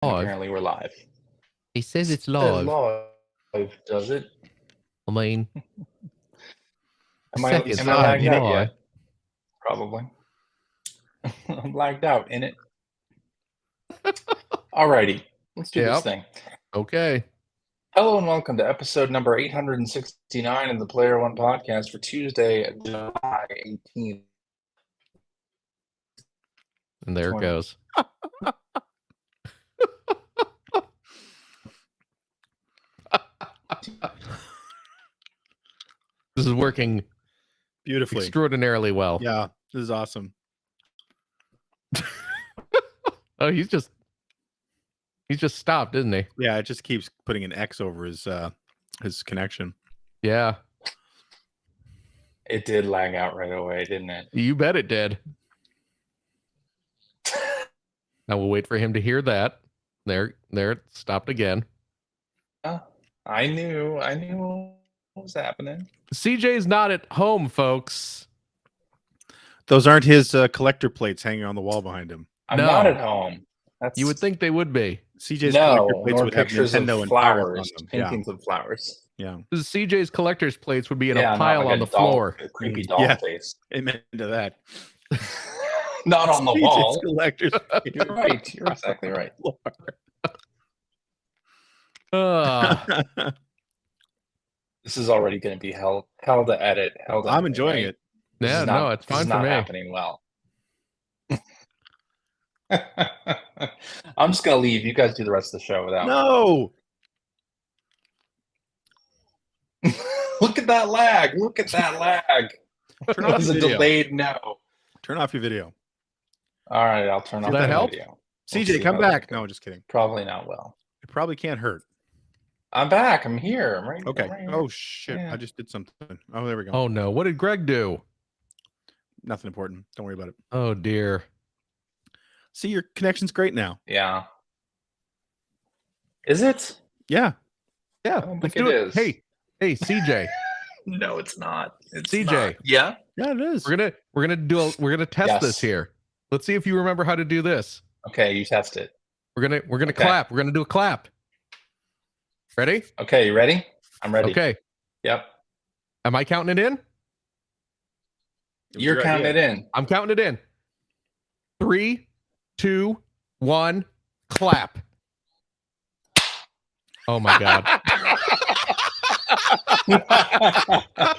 And Live. apparently we're live. He says it's Says live. live, does it? I mean, Am I second lagged out July. yet? Probably. I'm lagged out in it. Alrighty, let's do this thing. Okay. Hello and welcome to episode number 869 of the Player One podcast for Tuesday, July 18th. And there it goes. This is working beautifully, extraordinarily well. Yeah, this is awesome. Oh, he's just stopped, isn't he? Yeah, it just keeps putting an X over his connection. Yeah. It did lag out right away, didn't it? You bet it did. Now we'll wait for him to hear that. There, it stopped again. I knew what was happening. CJ's not at home, folks. Those aren't his collector plates hanging on the wall behind him. I'm not at home. You would think they would be. CJ's collector plates would have pictures Nintendo of and flowers, on them. paintings of flowers. Yeah. CJ's collector's plates would be in a pile like on the doll, floor. A creepy doll face. Amen to that. Not on the wall. Collector's You're right. You're exactly right. This is already going to be hell to edit. I'm enjoying it. Yeah, no, it's fine for me. It's not happening well. I'm just going to leave. You guys do the rest of the show without me. No. Look at that lag. Look at that lag. Turn off your video. Delayed no. Turn off your video. All right, I'll turn off the video. CJ, come back. No, just kidding. Probably not well. It probably can't hurt. I'm back. I'm here. I'm right. Okay. I'm right here. Oh shit! Yeah. I just did something. Oh, there we go. Oh no! What did Greg do? Nothing important. Don't worry about it. Oh dear. See, your connection's great now. Yeah. Is it? Yeah. Yeah. I don't think it is. Hey, CJ. No, it's not. It's CJ. not. Yeah. Yeah, it is. We're gonna test this here. Let's see if you remember how to do this. Okay, you test it. We're gonna clap. We're gonna do a clap. Ready? Okay, you ready? I'm ready. Okay. Yep. Am I counting it in? You're counting it in. I'm counting it in. 3, 2, 1, clap. Oh my god. That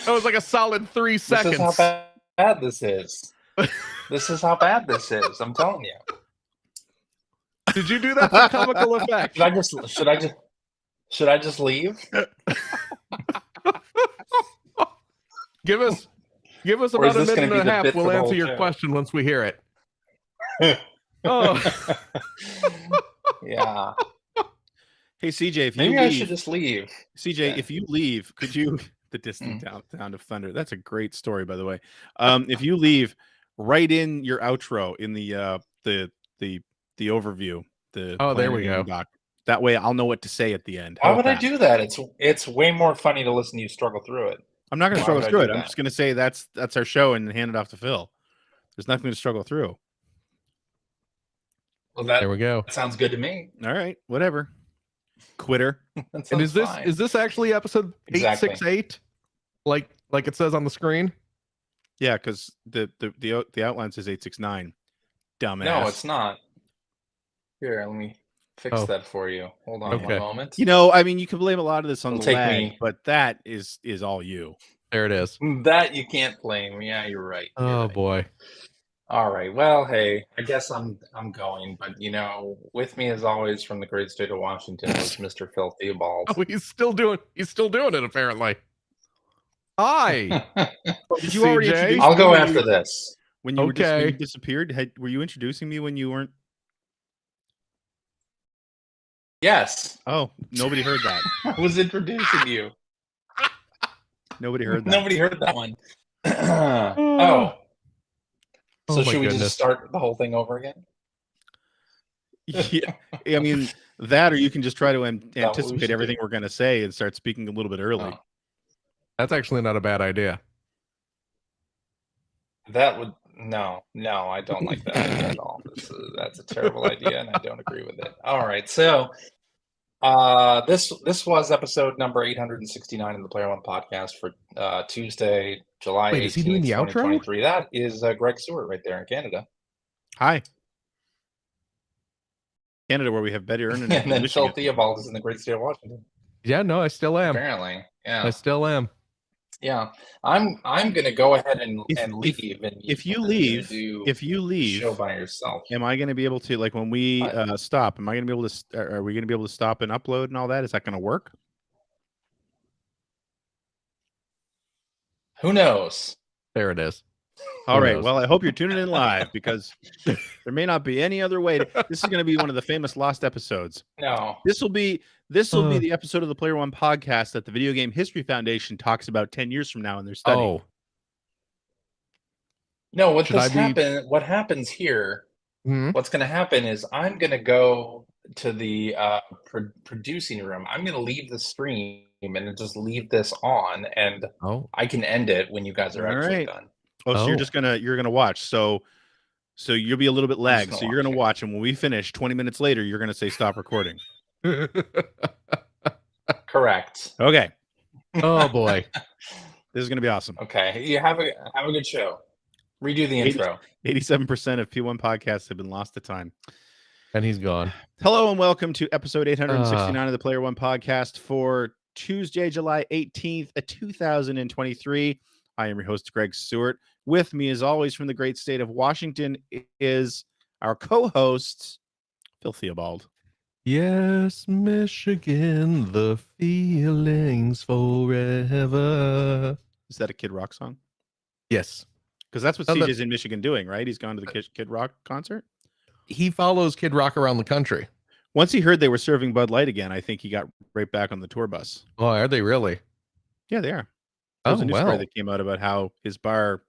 was like a solid 3 seconds. This is how bad this is. This is how bad this is. I'm telling you. Did you do that for comical effect? Should I just leave? Give us about a minute and a half. We'll answer your question once we hear it. Oh. Yeah. Hey CJ, if maybe I should just leave. CJ, if you leave, could you the distant sound of thunder? That's a great story, by the way. If you leave, write in your outro in the overview. There we go. Doc. That way I'll know what to say at the end. Why would I do that? It's way more funny to listen to you struggle through it. I'm not going to struggle through it. I'm just going to say that's our show and hand it off to Phil. There's nothing to struggle through. Well, there we go. That sounds good to me. All right, whatever. Quitter. And is this actually episode 868? Like it says on the screen? Yeah, because the outline says 869. Dumbass. No, it's not. Here, let me fix that for you. Hold on one moment. You know, I mean, you can blame a lot of this on the lag, but that is all you. There it is. That you can't blame. Yeah, you're right. Oh boy. All right. Well, hey, I guess I'm going, but with me as always from the great state of Washington is Mr. Phil Theobald. Oh, he's still doing it apparently. Hi. Did you already introduce I'll go after this. When you were disappeared, were you introducing me when you weren't? Yes. Oh, nobody heard that. I was introducing you. Nobody heard that. Nobody heard that one. Oh. So should we just start the whole thing over again? Yeah. I mean, that or you can just try to anticipate everything we're going to say and start speaking a little bit early. Oh. That's actually not a bad idea. That would... No, I don't like that at all. That's a terrible idea, and I don't agree with it. All right, so this was episode number 869 of the Player One podcast for Tuesday, July Wait, is he doing 18th, the outro? 2023. That is Greg Stewart right there in Canada. Hi. Canada, where we have better internet. And then Phil Theobald is in the great state of Washington. Yeah, no, I still am. Apparently, yeah. I still am. Yeah, I'm gonna go ahead and leave. If you leave, show by yourself. Am I going to be able to, like, when we stop? Am I going to be able to? Are we going to be able to stop and upload and all that? Is that going to work? Who knows? There it is. All right. Well, I hope you're tuning in live because there may not be any other way. This is going to be one of the famous lost episodes. No, this will be the episode of the Player One podcast that the Video Game History Foundation talks about 10 years from now in their study. Oh. No, what happens here, what's going to happen is I'm going to go to the producing room. I'm going to leave the stream and just leave this on, and I can end it when you guys are actually done. So you're gonna watch. So you'll be a little bit lagged. So you're gonna watch, and when we finish 20 minutes later, you're gonna say stop recording. Correct. Okay. Oh boy. This is gonna be awesome. Okay. You have a good show. Redo the intro. 87% of P1 podcasts have been lost to time. And he's gone. Hello and welcome to episode 869 of the Player One podcast for Tuesday, July 18th, 2023. I am your host, Greg Stewart. With me, as always, from the great state of Washington is our co-host, Phil Theobald. Yes, Michigan, the feelings forever. Is that a Kid Rock song? Yes. Because that's what CJ's in Michigan doing, right? He's gone to the Kid Rock concert. He follows Kid Rock around the country. Once he heard they were serving Bud Light again, I think he got right back on the tour bus. Oh, are they really? Yeah, they are. There was a news story that came out about how his bar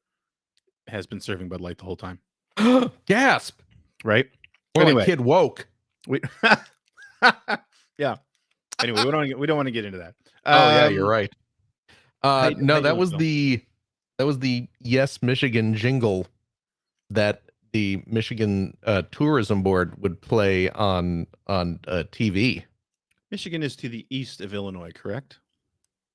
has been serving Bud Light the whole time. Gasp! Right? Or anyway, like Kid Woke. Yeah. Anyway, we don't want to get into that. Yeah, you're right. No, that was the Yes Michigan jingle that the Michigan Tourism Board would play on TV. Michigan is to the east of Illinois, correct?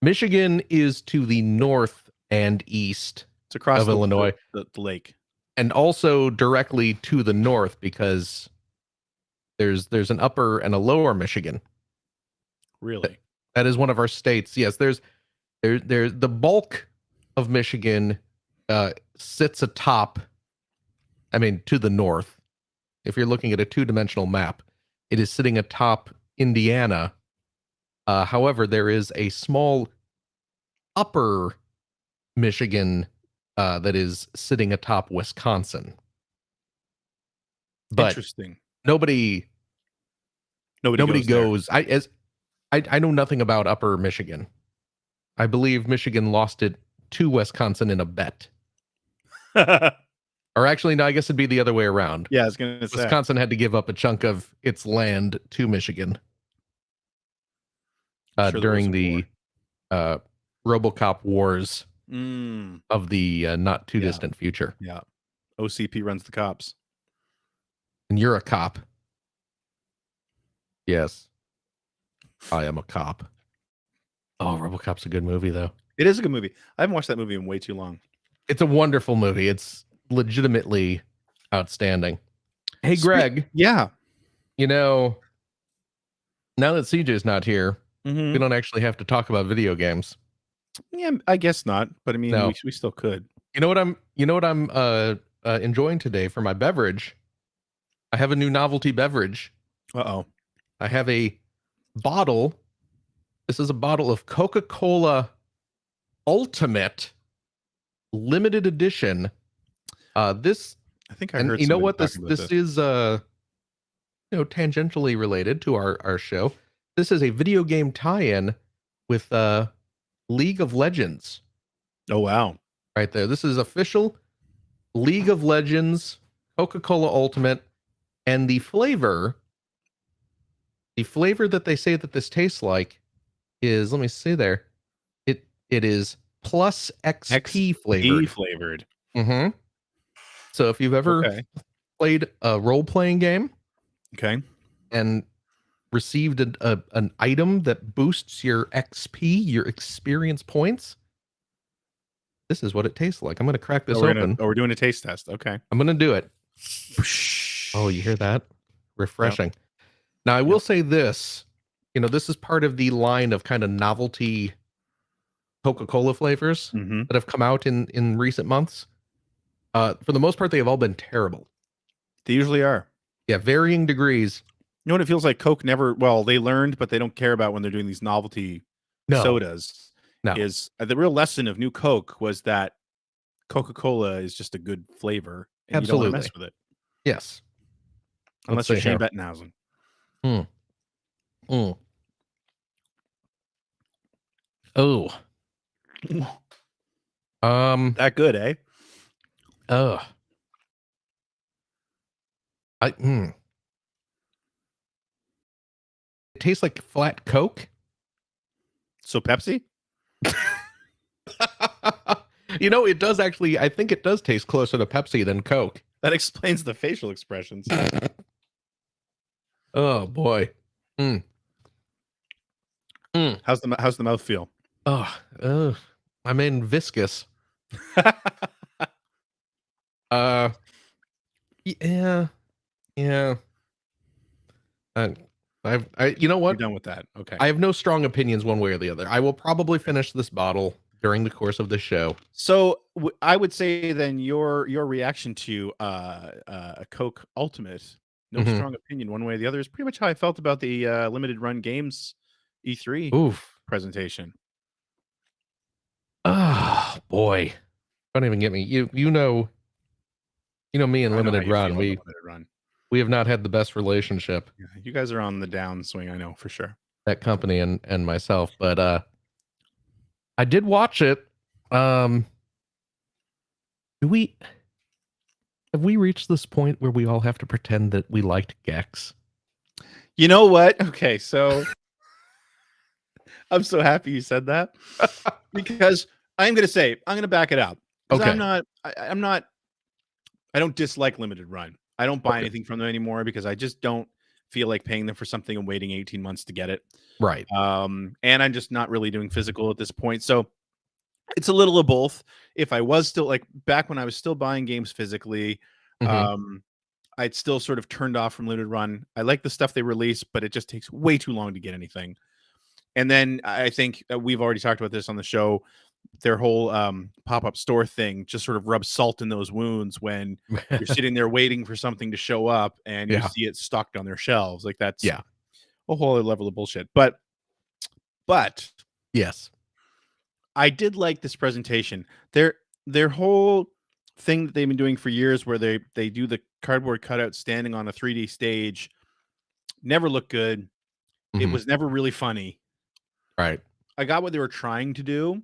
Michigan is to the north and east. It's across Illinois, the lake, and also directly to the north because there's an upper and a lower Michigan. Really, that is one of our states. Yes, there's the bulk of Michigan sits atop. I mean, to the north. If you're looking at a two-dimensional map, it is sitting atop Indiana. However, there is a small upper Michigan that is sitting atop Wisconsin. But interesting. Nobody goes. I know nothing about upper Michigan. I believe Michigan lost it to Wisconsin in a bet. Or actually, no, I guess it'd be the other way around. Yeah, I was going to say. Wisconsin had to give up a chunk of its land to Michigan during the RoboCop wars of the not too distant future. Yeah. OCP runs the cops. And you're a cop. Yes. I am a cop. Oh, RoboCop's a good movie, though. It is a good movie. I haven't watched that movie in way too long. It's a wonderful movie. It's legitimately outstanding. Hey, Greg. Yeah. You know, now that CJ's not here, we don't actually have to talk about video games. Yeah, I guess not. But I mean, we still could. You know what I'm enjoying today for my beverage? I have a new novelty beverage. Uh-oh. I have a bottle. This is a bottle of Coca-Cola Ultimate limited edition. This, I think I heard. You know what? This is tangentially related to our show. This is a video game tie-in with League of Legends. Oh wow! Right there. This is official League of Legends Coca-Cola Ultimate, and the flavor that they say that this tastes like is, let me see there. It is plus XP flavored. flavored. Mm-hmm. So if you've ever played a role-playing game. Okay. And received an item that boosts your XP, your experience points. This is what it tastes like. I'm going to crack this open. We're doing a taste test. Okay. I'm going to do it. Oh, you hear that? Refreshing. Yep. Now, I will say this. This is part of the line of kind of novelty Coca-Cola flavors that have come out in recent months. For the most part, they have all been terrible. They usually are. Yeah, varying degrees. You know what it feels like? Coke they learned, but they don't care about when they're doing these novelty sodas. No. Is the real lesson of new Coke was that Coca-Cola is just a good flavor. And Absolutely. You don't want to mess with it. Yes. Unless you're Shane Bettenhausen. Oh. That good, eh? It tastes like flat Coke. So Pepsi? It does actually. I think it does taste closer to Pepsi than Coke. That explains the facial expressions. Oh boy. How's the mouth feel? I'm in viscous. Yeah. You know what? You're done with that. Okay. I have no strong opinions one way or the other. I will probably finish this bottle during the course of the show. So I would say then your reaction to a Coke Ultimate, no strong opinion one way or the other, is pretty much how I felt about the limited run games E3 presentation. Oh boy. Don't even get me. You know me and limited run. We have not had the best relationship. Yeah, you guys are on the downswing, I know for sure. That company and myself, but I did watch it. Have we reached this point where we all have to pretend that we liked Gex? You know what? Okay, so I'm so happy you said that because I'm going to back it up. Okay. I don't dislike limited run. I don't buy anything from them anymore because I just don't feel like paying them for something and waiting 18 months to get it. Right. And I'm just not really doing physical at this point. So it's a little of both. If I was still back when I was still buying games physically, I'd still sort of turned off from limited run. I like the stuff they release, but it just takes way too long to get anything. And then I think we've already talked about this on the show. Their whole pop-up store thing just sort of rubs salt in those wounds when you're sitting there waiting for something to show up and you see it stocked on their shelves. Like that's a whole other level of bullshit. But yes, I did like this presentation. Their whole thing that they've been doing for years where they do the cardboard cutout standing on a 3D stage never looked good. It was never really funny. Right. I got what they were trying to do.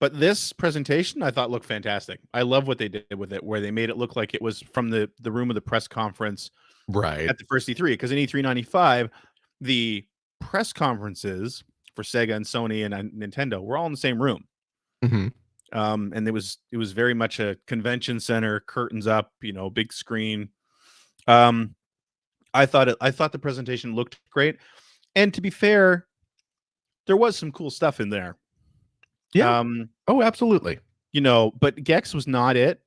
But this presentation, I thought looked fantastic. I love what they did with it, where they made it look like it was from the room of the press conference right at the first E3. Because in E3 95, the press conferences for Sega and Sony and Nintendo were all in the same room. And it was very much a convention center, curtains up, big screen. I thought the presentation looked great. And to be fair, there was some cool stuff in there. Yeah. Oh, absolutely. But Gex was not it.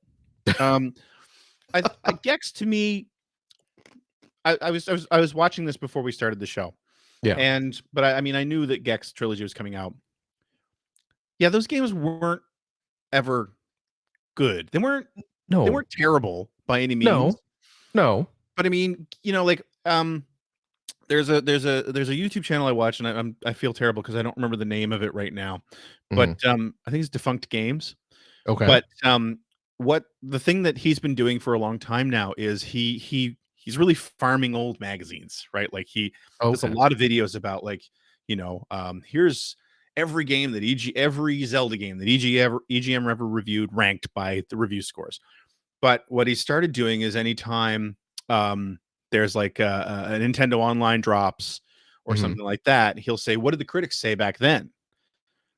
Gex to me, I was watching this before we started the show. Yeah. But I knew that Gex trilogy was coming out. Yeah, those games weren't ever good. They weren't terrible by any means. No. But there's a YouTube channel I watch, and I feel terrible because I don't remember the name of it right now. But I think it's Defunct Games. Okay. But what the thing that he's been doing for a long time now is he's really farming old magazines, right? Like he does a lot of videos about here's every game that every Zelda game that EGM ever reviewed ranked by the review scores. But what he started doing is anytime there's like a Nintendo Online drops or something like that, he'll say, "What did the critics say back then?"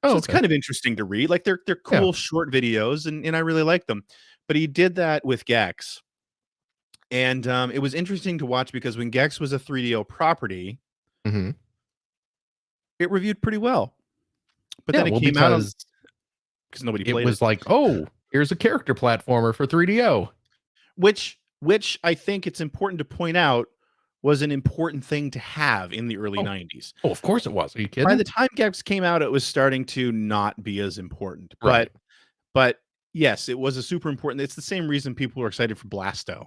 So it's kind of interesting to read. Like they're cool short videos, and I really like them. But he did that with Gex, And it was interesting to watch because when Gex was a 3DO property, it reviewed pretty well. But then it came out because nobody played it. It was like, oh, here's a character platformer for 3DO. Which I think it's important to point out was an important thing to have in the early 90s. Oh, of course it was. Are you kidding? By the time Gex came out, it was starting to not be as important. Right. But yes, it was a super important. It's the same reason people were excited for Blasto.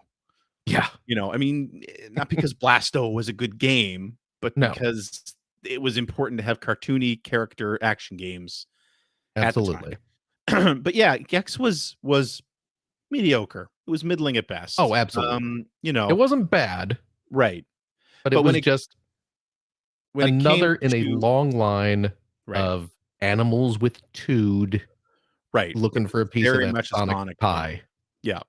Yeah. You know, I mean, not because Blasto was a good game, but because it was important to have cartoony character action games. Absolutely. At the time. But yeah, Gex was mediocre. It was middling at best. Oh, absolutely. You know, it wasn't bad. Right. But it was just another in a long line of animals with tood. Right. Looking for a piece of that Sonic pie. Yeah.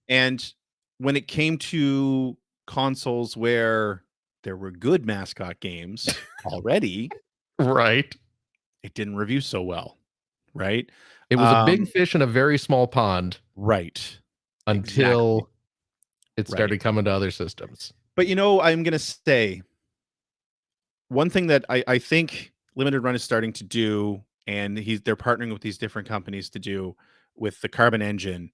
And when it came to consoles where there were good mascot games already, right, it didn't review so well. Right. It was a big fish in a very small pond. Right. Until it started coming to other systems. But you know, I'm going to say one thing that I think Limited Run is starting to do, and they're partnering with these different companies to do with the Carbon Engine,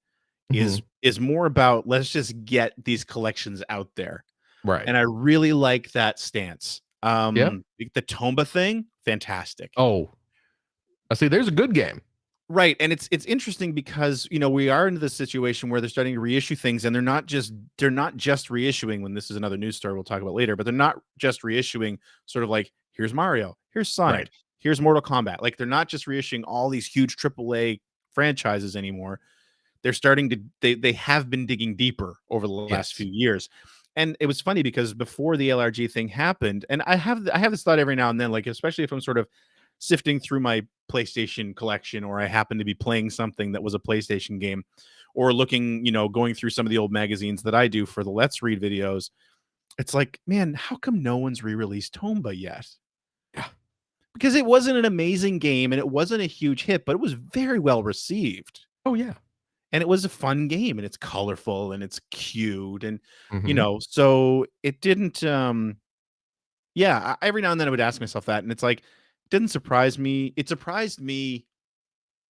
is more about let's just get these collections out there. Right. And I really like that stance. The Tomba thing, fantastic. Oh, I see. There's a good game. Right. And it's interesting because, you know, we are into the situation where they're starting to reissue things, and they're not just reissuing, when this is another news story we'll talk about later, but they're not just reissuing sort of like, here's Mario, here's Sonic, here's Mortal Kombat. Like, they're not just reissuing all these huge AAA franchises anymore. They're starting to, they have been digging deeper over the last few years. And it was funny because before the LRG thing happened, and I have this thought every now and then, like, especially if I'm sort of sifting through my PlayStation collection, or I happen to be playing something that was a PlayStation game, or looking, you know, going through some of the old magazines that I do for the Let's Read videos. It's like, man, how come no one's re-released Tomba yet? Yeah. Because it wasn't an amazing game and it wasn't a huge hit, but it was very well received. Oh, yeah. And it was a fun game, and it's colorful and it's cute, and you know, so it didn't every now and then I would ask myself that, and it's like, it didn't surprise me. It surprised me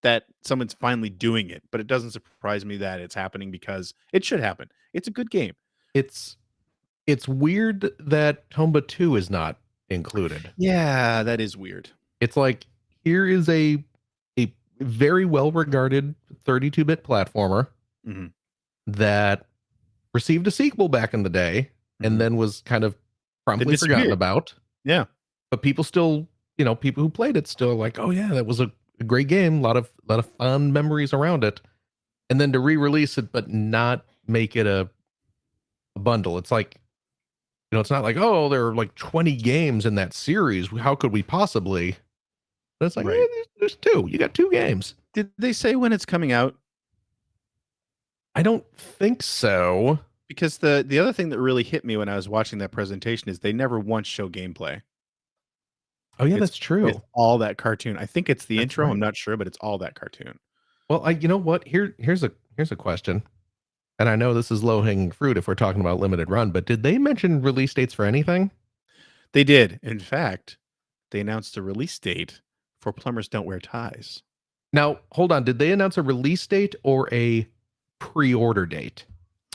that someone's finally doing it, but it doesn't surprise me that it's happening because it should happen. It's a good game. It's weird that Tomba 2 is not included. Yeah, that is weird. It's like, here is a very well-regarded 32-bit platformer that received a sequel back in the day and then was kind of promptly forgotten about. Yeah. But people still, you know, people who played it still like, oh yeah, that was a great game. A lot of fun memories around it. And then to re-release it, but not make it a bundle. It's like, you know, it's not like, oh, there are like 20 games in that series. How could we possibly? But it's like, hey, there's 2. You got 2 games. Did they say when it's coming out? I don't think so. Because the other thing that really hit me when I was watching that presentation is they never once show gameplay. Oh yeah, that's true. It's all that cartoon. I think it's the intro. Right. I'm not sure, but it's all that cartoon. Well, you know what? Here's a question. And I know this is low-hanging fruit if we're talking about Limited Run, but did they mention release dates for anything? They did. In fact, they announced a release date for Plumbers Don't Wear Ties. Now, hold on. Did they announce a release date or a pre-order date?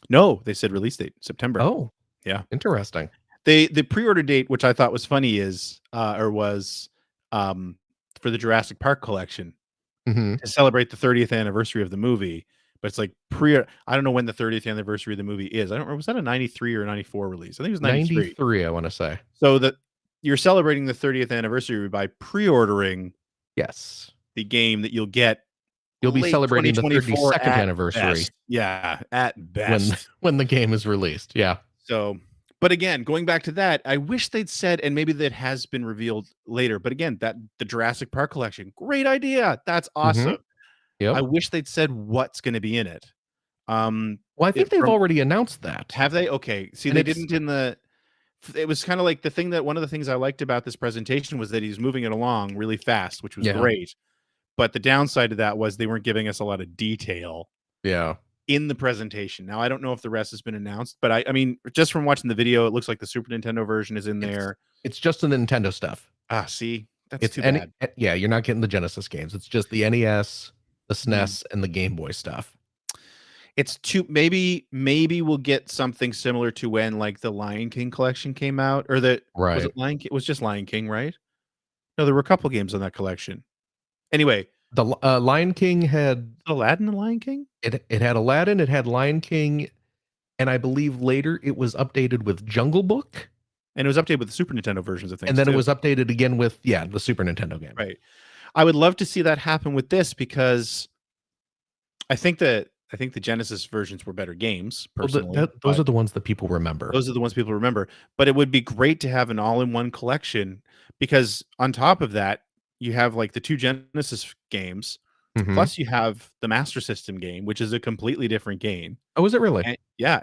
No, they said release date, September. Oh, yeah. Interesting. The pre-order date, which I thought was funny, was for the Jurassic Park collection to celebrate the 30th anniversary of the movie. But it's like I don't know when the 30th anniversary of the movie is. I don't remember. Was that a 93 or 94 release? I think it was 93. 93, I want to say. So that you're celebrating the 30th anniversary by pre-ordering the game that you'll get. You'll be celebrating the 32nd anniversary. Best. Yeah, at best. When the game is released. Yeah. So, but again, going back to that, I wish they'd said, and maybe that has been revealed later, but again, that the Jurassic Park collection, great idea. That's awesome. Yep. I wish they'd said what's going to be in it. Well, I think they've already announced that. Have they? Okay. See, and they didn't in the. It was kind of like one of the things I liked about this presentation was that he's moving it along really fast, which was great. But the downside to that was they weren't giving us a lot of detail. Yeah. in the presentation. Now, I don't know if the rest has been announced, but I mean, just from watching the video, it looks like the Super Nintendo version is in there. It's just the Nintendo stuff. See, that's too bad. Yeah, you're not getting the Genesis games. It's just the NES, the SNES, and the Game Boy stuff. It's too maybe we'll get something similar to when like the Lion King collection came out, or was it Lion King? It was just Lion King, right? No, there were a couple games on that collection. Anyway, the Lion King had Aladdin and Lion King. It had Aladdin, it had Lion King, and I believe later it was updated with Jungle Book. And it was updated with the Super Nintendo versions of things. And then it was updated again with the Super Nintendo game. Right. I would love to see that happen with this because I think the Genesis versions were better games, personally. Well, those are the ones that people remember. Those are the ones people remember. But it would be great to have an all-in-one collection because on top of that, you have like the 2 Genesis games, plus you have the Master System game, which is a completely different game. Oh, is it really?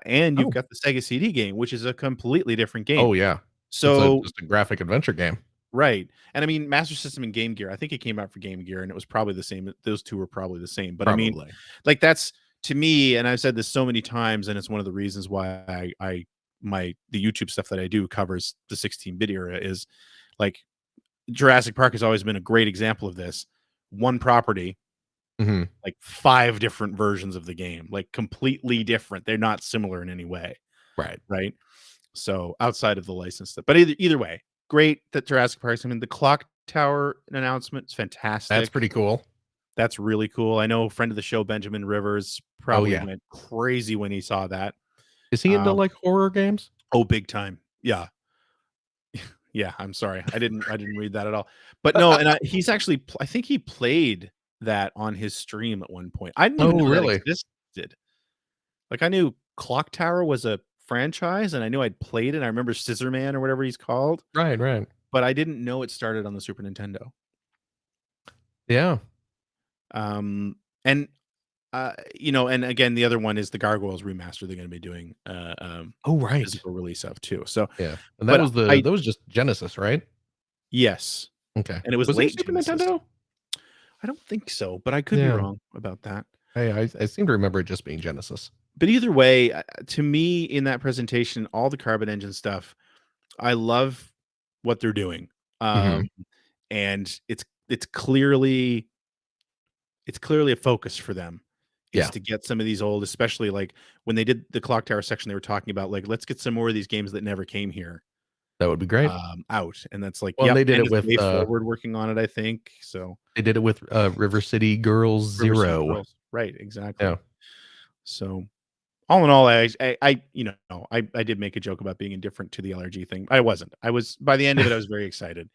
And you've got the Sega CD game, which is a completely different game. Oh, yeah. So it's just a graphic adventure game. Right. And I mean, Master System and Game Gear, I think it came out for Game Gear and it was probably the same. Those two were probably the same. But probably. I mean, like that's to me, and I've said this so many times, and it's one of the reasons why the YouTube stuff that I do covers the 16-bit era is like Jurassic Park has always been a great example of this. One property, like 5 different versions of the game, like completely different. They're not similar in any way. Right. So outside of the license stuff, but either way, great that Jurassic Park. I mean, the clock tower announcement is fantastic. That's pretty cool. That's really cool. I know a friend of the show, Benjamin Rivers, probably went crazy when he saw that. Is he into like horror games? Oh, big time. Yeah. Yeah. I'm sorry. I didn't read that at all. But no, and he's actually, I think he played that on his stream at one point. I didn't even know that existed. Like I knew Clock Tower was a franchise and I knew I'd played it. I remember Scissor Man or whatever he's called. Right. But I didn't know it started on the Super Nintendo. Yeah. And and again, the other one is the Gargoyles remaster they're going to be doing physical release of too. So yeah. And that was just Genesis, right? Yes. Okay. And it was late Super Nintendo? I don't think so, but I could be wrong about that. Hey, I seem to remember it just being Genesis. But either way, to me, in that presentation, all the Carbon Engine stuff, I love what they're doing. And it's clearly a focus for them is to get some of these old, especially like when they did the Clock Tower section, they were talking about like, let's get some more of these games that never came here. That would be great. Out. And that's like, they did it with Way Forward working on it, I think. So they did it with River City Girls Zero. Right. Exactly. Yeah. So all in all, I did make a joke about being indifferent to the LRG thing. I wasn't. I was, by the end of it, I was very excited.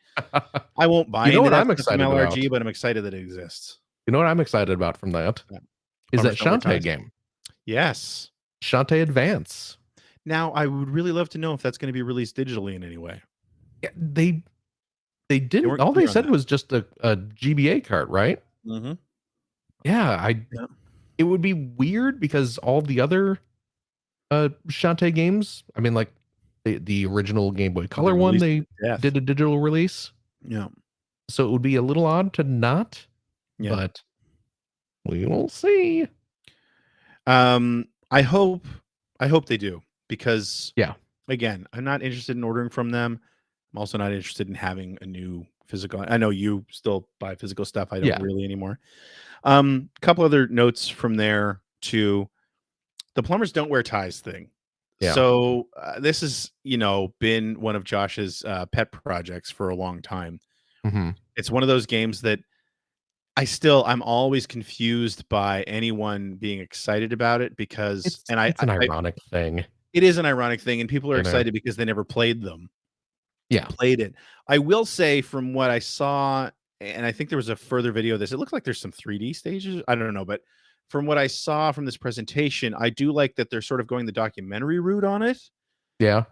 I won't buy what I'm excited about? LRG, but I'm excited that it exists. You know what I'm excited about from that? Is that Shantae game. Yes. Shantae Advance. Now, I would really love to know if that's going to be released digitally in any way. Yeah, they didn't. All they said was just a GBA cart, right? Mm-hmm. Yeah, it would be weird because all the other Shantae games, I mean, like the original Game Boy Color one, they did a digital release. Yeah. So it would be a little odd to not. Yeah. But we will see. I hope they do because again, I'm not interested in ordering from them. I'm also not interested in having a new physical. I know you still buy physical stuff. I don't really anymore. A couple other notes from there too. The plumbers don't wear ties thing. Yeah. So this has, been one of Josh's pet projects for a long time. Mm-hmm. It's one of those games that I'm always confused by anyone being excited about it because it's an ironic thing. It is an ironic thing, and people are excited because they never played them. Yeah. Played it. I will say from what I saw, and I think there was a further video of this, it looked like there's some 3D stages. I don't know, but from what I saw from this presentation, I do like that they're sort of going the documentary route on it. Yeah.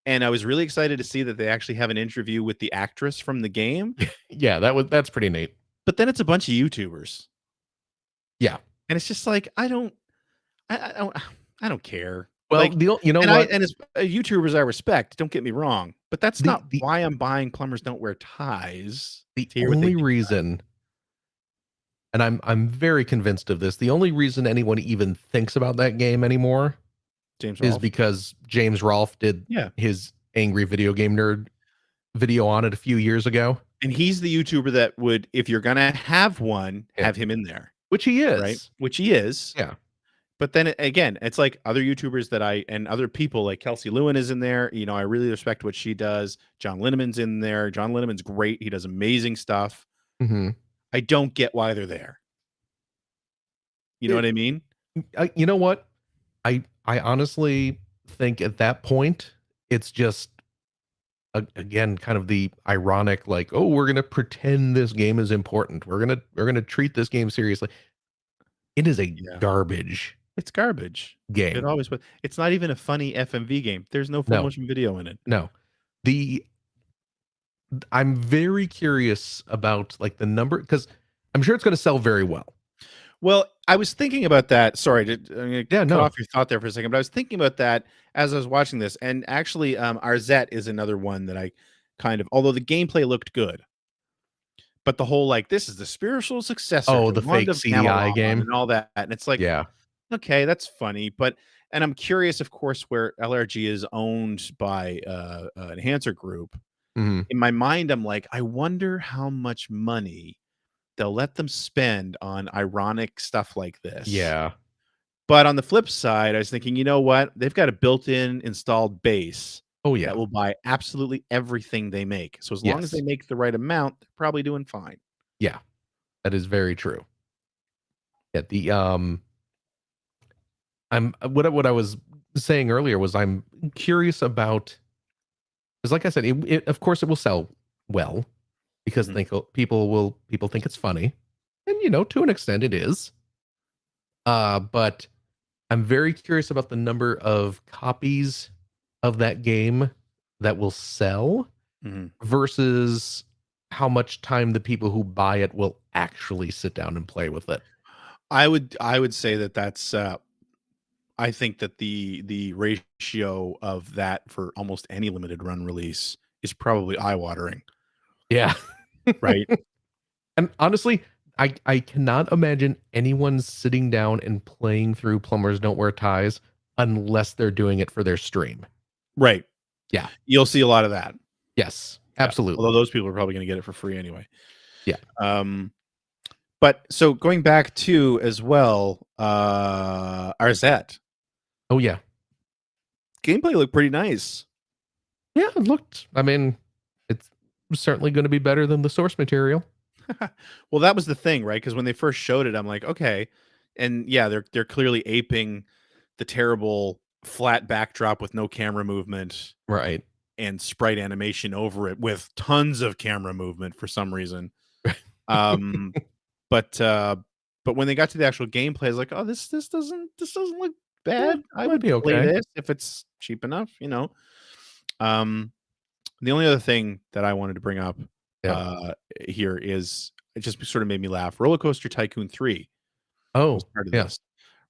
And I was really excited to see that they actually have an interview with the actress from the game. Yeah, that's pretty neat. But then it's a bunch of YouTubers. Yeah. And it's just like, I don't care. Well, like, what? And as YouTubers I respect, don't get me wrong, but that's not why I'm buying Plumbers Don't Wear Ties. The only reason and I'm very convinced of this. The only reason anyone even thinks about that game anymore James is Rolfe. because James Rolfe did his Angry Video Game Nerd video on it a few years ago. And he's the YouTuber that would, if you're gonna have one, have him in there. Which he is. Right? Which he is. Yeah. But then again, it's like other YouTubers and other people like Kelsey Lewin is in there. You know, I really respect what she does. John Linneman's in there. John Linneman's great. He does amazing stuff. Mm-hmm. I don't get why they're there. You know what I mean? You know what? I honestly think at that point, it's just, again, kind of the ironic, like, oh, we're going to pretend this game is important. We're going to treat this game seriously. It is a garbage. It's garbage Game. It always was. It's not even a funny FMV game. There's no full motion video in it. No. I'm very curious about like the number, because I'm sure it's going to sell very well. Well, I was thinking about that. Sorry to cut off your thought there for a second, but I was thinking about that as I was watching this. And actually, Arzette is another one that I kind of, although the gameplay looked good, but the whole like this is the spiritual successor. Oh, the fake CDI game and all that, and it's like, okay, that's funny, but and I'm curious, of course, where LRG is owned by Enhancer Group. Mm-hmm. In my mind, I'm like, I wonder how much money they'll let them spend on ironic stuff like this. Yeah. But on the flip side, I was thinking, you know what? They've got a built-in installed base. Oh, yeah. That will buy absolutely everything they make. So as long as they make the right amount, they're probably doing fine. Yeah. That is very true. Yeah, what I was saying earlier was I'm curious about, because like I said, of course it will sell well, because people think it's funny, and you know, to an extent it is. But I'm very curious about the number of copies of that game that will sell versus how much time the people who buy it will actually sit down and play with it. I would say that's I think that the ratio of that for almost any limited run release is probably eye-watering. Yeah. Right. And honestly, I cannot imagine anyone sitting down and playing through Plumbers Don't Wear Ties unless they're doing it for their stream. Right. Yeah. You'll see a lot of that. Yes, absolutely. Although those people are probably going to get it for free anyway. Yeah. But so going back to as well, Arzette. Oh yeah. Gameplay looked pretty nice. Yeah, it looked, I mean, it's certainly going to be better than the source material. Well, that was the thing, right? Because when they first showed it, I'm like, okay. And yeah, they're clearly aping the terrible flat backdrop with no camera movement. Right. And sprite animation over it with tons of camera movement for some reason. But when they got to the actual gameplay, I was like, oh, this doesn't look bad. I would be okay play this if it's cheap enough, you know. The only other thing that I wanted to bring up here is it just sort of made me laugh. Roller Coaster Tycoon 3. Oh, this.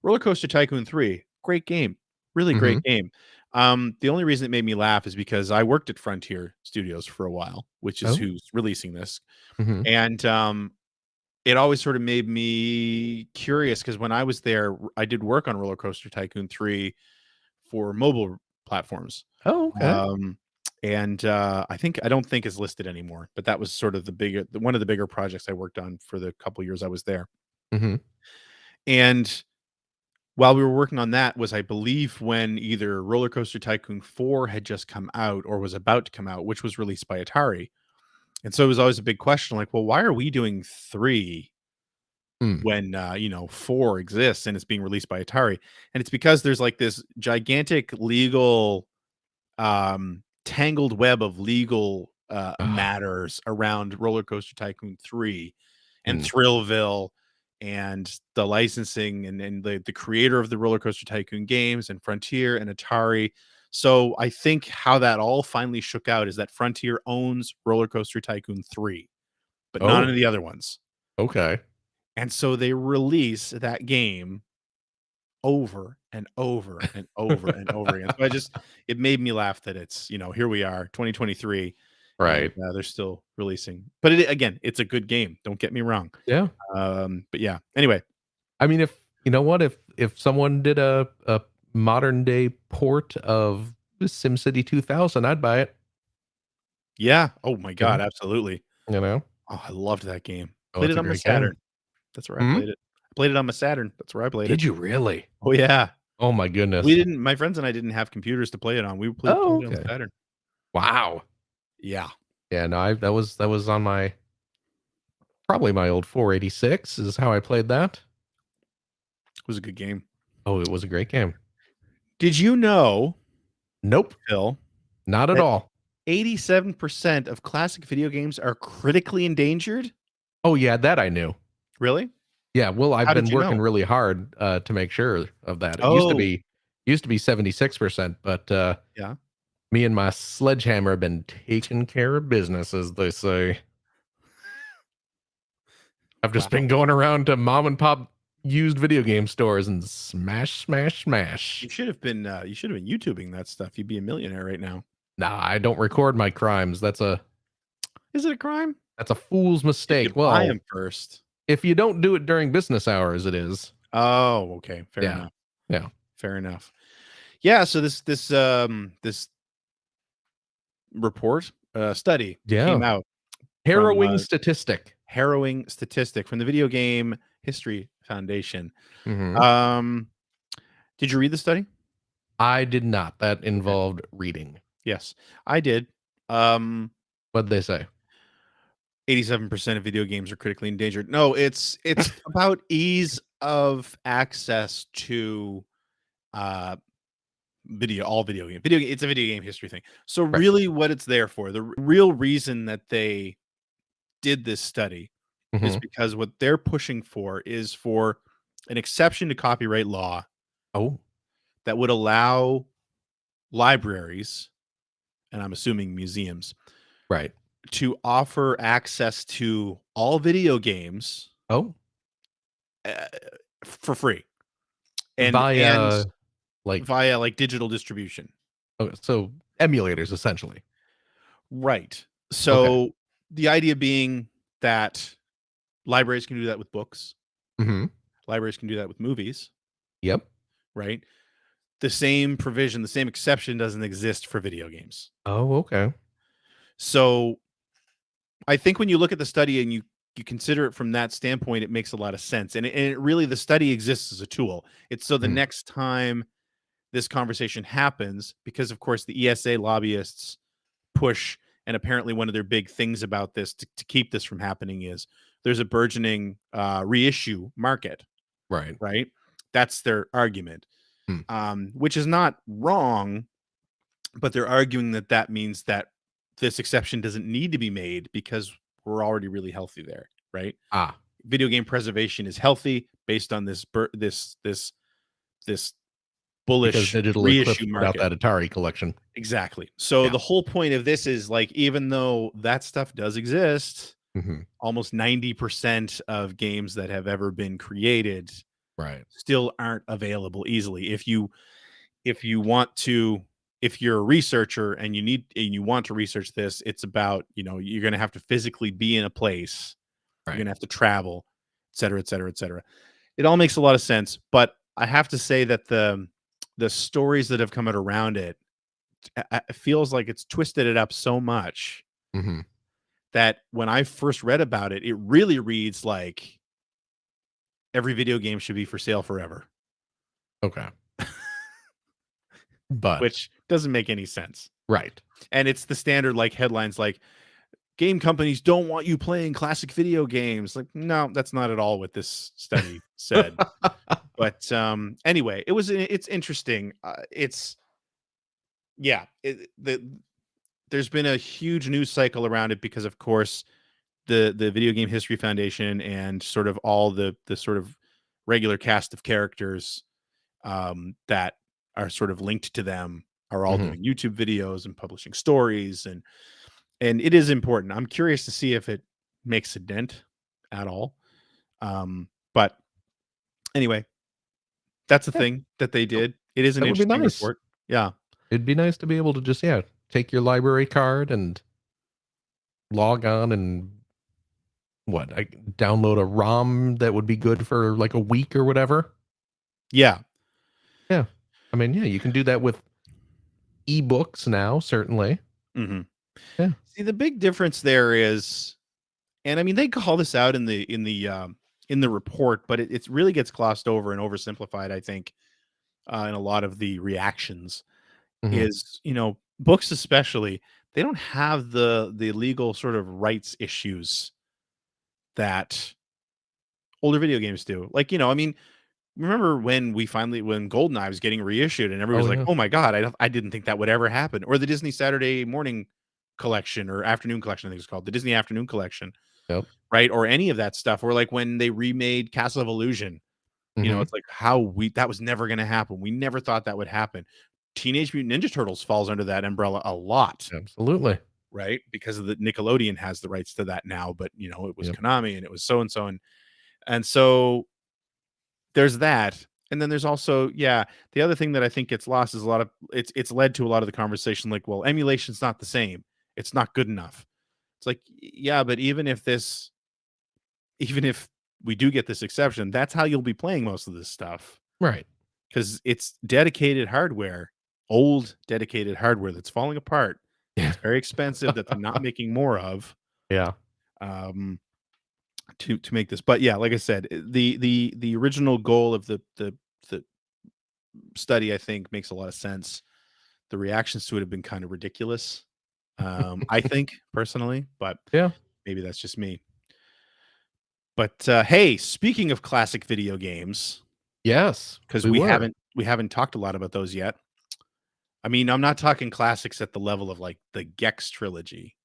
Roller Coaster Tycoon 3, great game. Really great game. The only reason it made me laugh is because I worked at Frontier Studios for a while, which is who's releasing this. And it always sort of made me curious because when I was there, I did work on Roller Coaster Tycoon 3 for mobile platforms. Oh, okay. And I don't think it's listed anymore, but that was sort of one of the bigger projects I worked on for the couple years I was there. And while we were working on that was, I believe, when either Roller Coaster Tycoon 4 had just come out or was about to come out, which was released by Atari. And so it was always a big question, like, well, why are we doing 3 when, 4 exists and it's being released by Atari? And it's because there's like this gigantic legal, tangled web of legal matters around Roller Coaster Tycoon 3 and Thrillville and the licensing and the creator of the Roller Coaster Tycoon games and Frontier and Atari. So I think how that all finally shook out is that Frontier owns Roller Coaster Tycoon 3, but not any of the other ones. Okay. And so they release that game over and over and over and over again. So it made me laugh that it's, here we are, 2023, Right. And, they're still releasing. But again, it's a good game. Don't get me wrong. Yeah. But yeah. Anyway, I mean, if you know what, if someone did a modern day port of SimCity 2000, I'd buy it. yeah. Oh my God, Yeah. absolutely. You know, Oh, I loved that game. oh, Played it's it a on my great Saturn. game. That's where I played it. I played it on my Saturn. That's where I played it. Did you really? Oh yeah. Oh my goodness. My friends and I didn't have computers to play it on. We played Oh, it on okay. Saturn. Wow. Yeah. Yeah. No, that was on my probably my old 486 is how I played that. It was a good game. Oh, it was a great game. Did you know, Nope, Phil, not at that all. 87% of classic video games are critically endangered? Oh yeah, that I knew. Really? Yeah, well, I've How did been you working know? really hard to make sure of that. It Oh, used to be 76%, but yeah. me and my sledgehammer have been taking care of business, as they say. I've just Wow. been going around to mom and pop used video game stores and smash. You should have been YouTubing that stuff. You'd be a millionaire right now. Nah, I don't record my crimes. Is it a crime? That's a fool's If you mistake. buy Well, them first. if you don't do it during business hours, it is. Oh, okay. Fair Yeah. enough. Yeah. Fair enough. Yeah, so this report study came Yeah. out Harrowing from statistic. harrowing statistic from the Video Game History Foundation. Mhm. Did you read the study? I did not. That Okay. involved reading. Yes, I did. What'd they say? 87% of video games are critically endangered. No, it's about ease of access to all video game. It's a video game history thing. So Right. really what it's there for, the real reason that they did this study is Mhm. because what they're pushing for is for an exception to copyright law Oh, that would allow libraries, and I'm assuming museums, right. to offer access to all video games Oh, uh, for free and via like via like digital distribution. so emulators essentially. Right. Okay. So the idea being that libraries can do that with books. Mhm. Libraries can do that with movies, Yep. right? The same provision, the same exception doesn't exist for video games. Oh, okay. So I think when you look at the study and you consider it from that standpoint, it makes a lot of sense. And it really, the study exists as a tool. It's so the Mm. next time this conversation happens, because of course the ESA lobbyists push, and apparently one of their big things about this to keep this from happening is there's a burgeoning reissue market, Right. right? That's their argument, Hmm. which is not wrong, but they're arguing that that means that this exception doesn't need to be made because we're already really healthy there, right? Ah, Video game preservation is healthy based on this because bullish Digital Eclipse reissue put out market. that Atari collection. Exactly. So Yeah. the whole point of this is like, even though that stuff does exist, Mhm. almost 90% of games that have ever been created Right. still aren't available easily. If you want to, if you're a researcher and you want to research this, it's about, you're going to have to physically be in a place. You're Right. going to have to travel, et cetera, et cetera, et cetera. It all makes a lot of sense, but I have to say that the stories that have come out around it, it feels like it's twisted it up so much Mhm. that when I first read about it, it really reads like every video game should be for sale forever, Okay. But which doesn't make any sense. right. And it's the standard like headlines like game companies don't want you playing classic video games. Like, no, that's not at all what this study said. But anyway, it's interesting. There's been a huge news cycle around it because of course the Video Game History Foundation and sort of all the sort of regular cast of characters that are sort of linked to them are all Mhm. doing YouTube videos and publishing stories, and it is important. I'm curious to see if it makes a dent at all. But anyway, that's a Yeah. thing that they did. It is an That would be interesting nice. report. Yeah. It'd be nice to be able to just take your library card and log on and I download a ROM that would be good for like a week or whatever. Yeah. Yeah. I mean, yeah, you can do that with ebooks now, certainly. Mm-hmm. Yeah. See, the big difference there is, and I mean, they call this out in the report, but it really gets glossed over and oversimplified, I think, in a lot of the reactions. Mm-hmm. Is, books especially, they don't have the legal sort of rights issues that older video games do. Like, I mean, remember when GoldenEye was getting reissued and everybody was like, yeah. "Oh my god, I didn't think that would ever happen." Or the Disney Saturday morning collection or afternoon collection, I think it's called the Disney Afternoon Collection, Yep. right? Or any of that stuff. Or like when they remade Castle of Illusion, it's like that was never going to happen. We never thought that would happen. Teenage Mutant Ninja Turtles falls under that umbrella a lot. Absolutely. Right? Because of the Nickelodeon has the rights to that now, but it was Konami and it was so and so, and so there's that. And then there's also, the other thing that I think gets lost is it's led to a lot of the conversation like, well, emulation's not the same. It's not good enough. It's like, yeah, but even if we do get this exception, that's how you'll be playing most of this stuff. Right. Because it's dedicated hardware, old dedicated hardware that's falling apart. Yeah. It's very expensive that they're not making more of. Yeah. To make this. But yeah, like I said, the original goal of the study, I think, makes a lot of sense. The reactions to it have been kind of ridiculous. I think personally, but yeah, maybe that's just me. But hey, speaking of classic video games, yes, because we haven't talked a lot about those yet. I mean, I'm not talking classics at the level of like the Gex trilogy.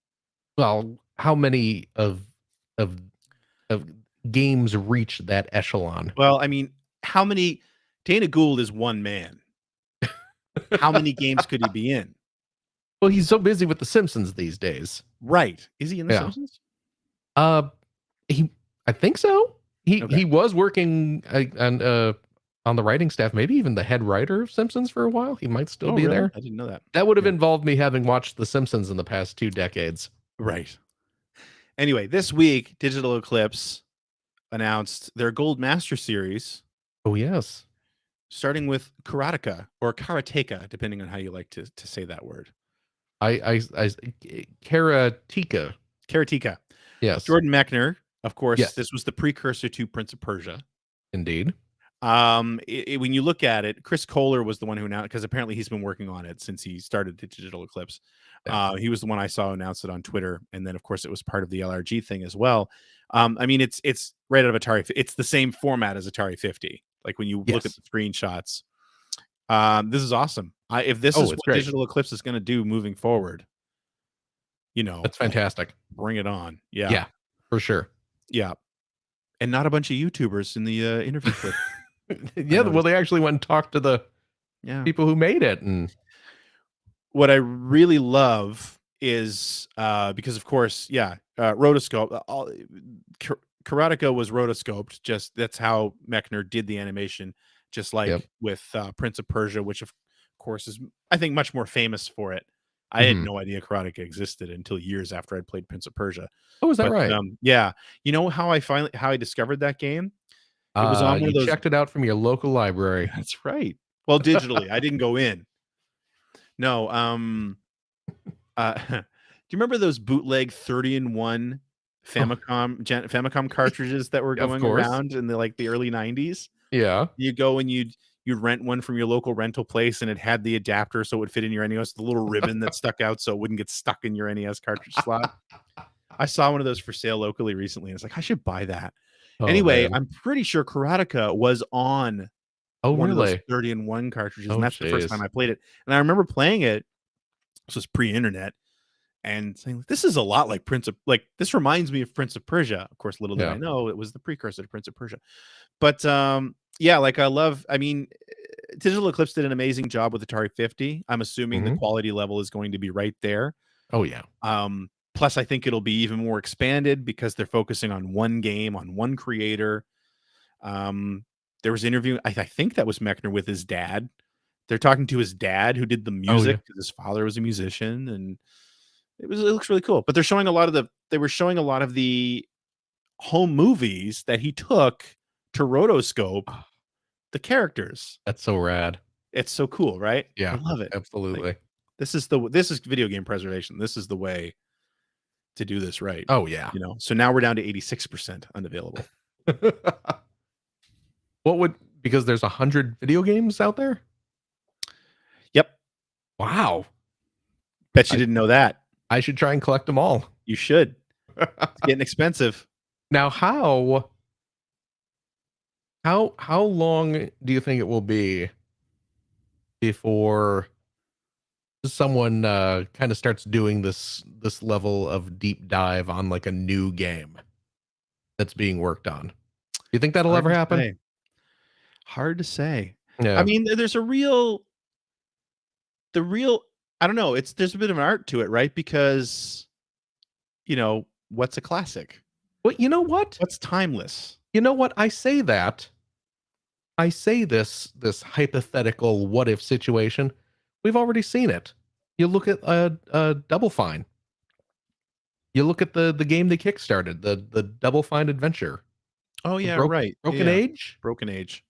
Well, how many of games reach that echelon? Well, I mean, how many? Dana Gould is one man. How many games could he be in? Well, he's so busy with The Simpsons these days. Right. Is he in The Simpsons? I think so. He was working on the writing staff, maybe even the head writer of Simpsons for a while. He might still be there. I didn't know that. That would have involved me having watched The Simpsons in the past 2 decades. Right. Anyway, this week, Digital Eclipse announced their Gold Master Series. Oh, yes. Starting with Karra-tah-ka or Karateeka, depending on how you like to say that word. Karateeka. Karateeka. Yes. Jordan Mechner, of course. Yes. This was the precursor to Prince of Persia. Indeed. When you look at it, Chris Kohler was the one who announced, because apparently he's been working on it since he started the Digital Eclipse. Yeah. He was the one I saw announce it on Twitter, and then of course it was part of the LRG thing as well. I mean, it's right out of Atari. It's the same format as Atari 50. Like when you look at the screenshots, this is awesome. If this is what great. Digital Eclipse is going to do moving forward, that's fantastic. Bring it on. Yeah. Yeah, for sure. Yeah. And not a bunch of YouTubers in the interview clip. Yeah, well, they actually went and talked to the people who made it. And what I really love is because, of course, rotoscope. Karra-tah-ka was rotoscoped. Just that's how Mechner did the animation, just like with Prince of Persia, which of course is, I think, much more famous for it. I had no idea Karra-tah-ka existed until years after I'd played Prince of Persia. Oh, is that right? Yeah. You know how I discovered that game? It was on one of those. Checked it out from your local library. That's right. Well, digitally. I didn't go in. No. Do you remember those bootleg 30-in-1 Famicom cartridges that were going around in the early 90s? Yeah. You go and you'd rent one from your local rental place, and it had the adapter so it would fit in your NES, the little ribbon that stuck out so it wouldn't get stuck in your NES cartridge slot. I saw one of those for sale locally recently, and it's like, I should buy that. Anyway, man. I'm pretty sure Karra-tah-ka was on one of those 30-in-1 cartridges, and that's the first time I played it. And I remember playing it. This was pre-internet, and saying, this is a lot like this reminds me of Prince of Persia. Of course, little did I know it was the precursor to Prince of Persia. But Digital Eclipse did an amazing job with Atari 50. I'm assuming the quality level is going to be right there. Oh, yeah. Plus, I think it'll be even more expanded because they're focusing on one game, on one creator. There was an interview, I think that was Mechner with his dad. They're talking to his dad who did the music because his father was a musician. And It looks really cool. But they're showing a lot of the home movies that he took to rotoscope the characters. That's so rad. It's so cool, right? Yeah, I love it. absolutely. Like, this is video game preservation. This is the way to do this right. Oh yeah. So now we're down to 86% unavailable. Because there's 100 video games out there? Yep. Wow. Bet you didn't know that. I should try and collect them all. You should. It's getting expensive. Now, how long do you think it will be before someone kind of starts doing this level of deep dive on like a new game that's being worked on? Do you think that'll ever happen? Hard to say. Yeah. I mean, there's I don't know. There's a bit of an art to it, right? Because, what's a classic? Well, you know what? What's timeless? You know what? I say this hypothetical what if situation. We've already seen it. You look at Double Fine. You look at the game they kickstarted, the Double Fine adventure. Oh yeah, right. Broken Age. Broken Age.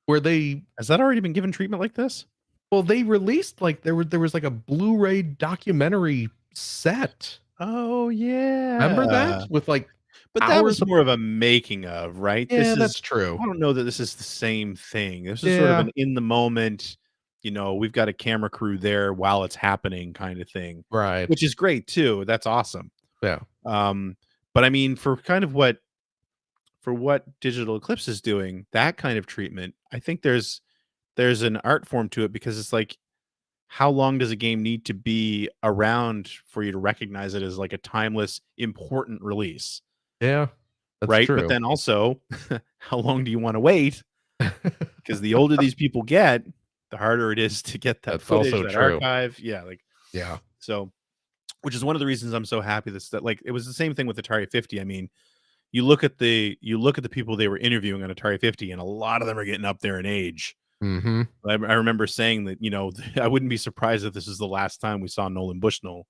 Where has that already been given treatment like this? Well, they released like there was like a Blu-ray documentary set. Oh yeah, remember that with like. But that was more of a making of, right? Yeah, that's true. I don't know that this is the same thing. This is sort of an in the moment. We've got a camera crew there while it's happening, kind of thing, right? Which is great too. That's awesome. Yeah. But I mean, for what Digital Eclipse is doing, that kind of treatment, I think there's an art form to it, because it's like, how long does a game need to be around for you to recognize it as like a timeless, important release? Yeah, that's right. true. But then also, how long do you want to wait? Because the older these people get, the harder it is to get that footage, that archive. Yeah, yeah. So, which is one of the reasons I'm so happy that like it was the same thing with Atari 50. I mean, you look at the people they were interviewing on Atari 50, and a lot of them are getting up there in age. Mm-hmm. I remember saying that I wouldn't be surprised if this is the last time we saw Nolan Bushnell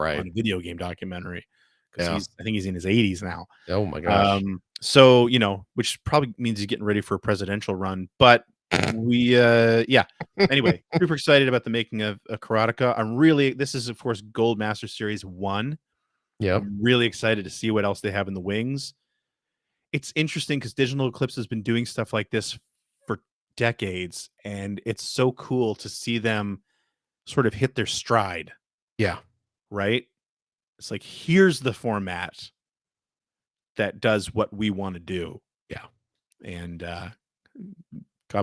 on a video game documentary, because I think he's in his 80s now. Oh my gosh. So which probably means he's getting ready for a presidential run. But we anyway, super excited about the making of Karra-tah-ka. This is of course Gold Master Series 1. Yeah, I'm really excited to see what else they have in the wings. It's interesting because Digital Eclipse has been doing stuff like this for decades, and it's so cool to see them sort of hit their stride. Yeah. Right? It's like, here's the format that does what we want to do. Yeah. And God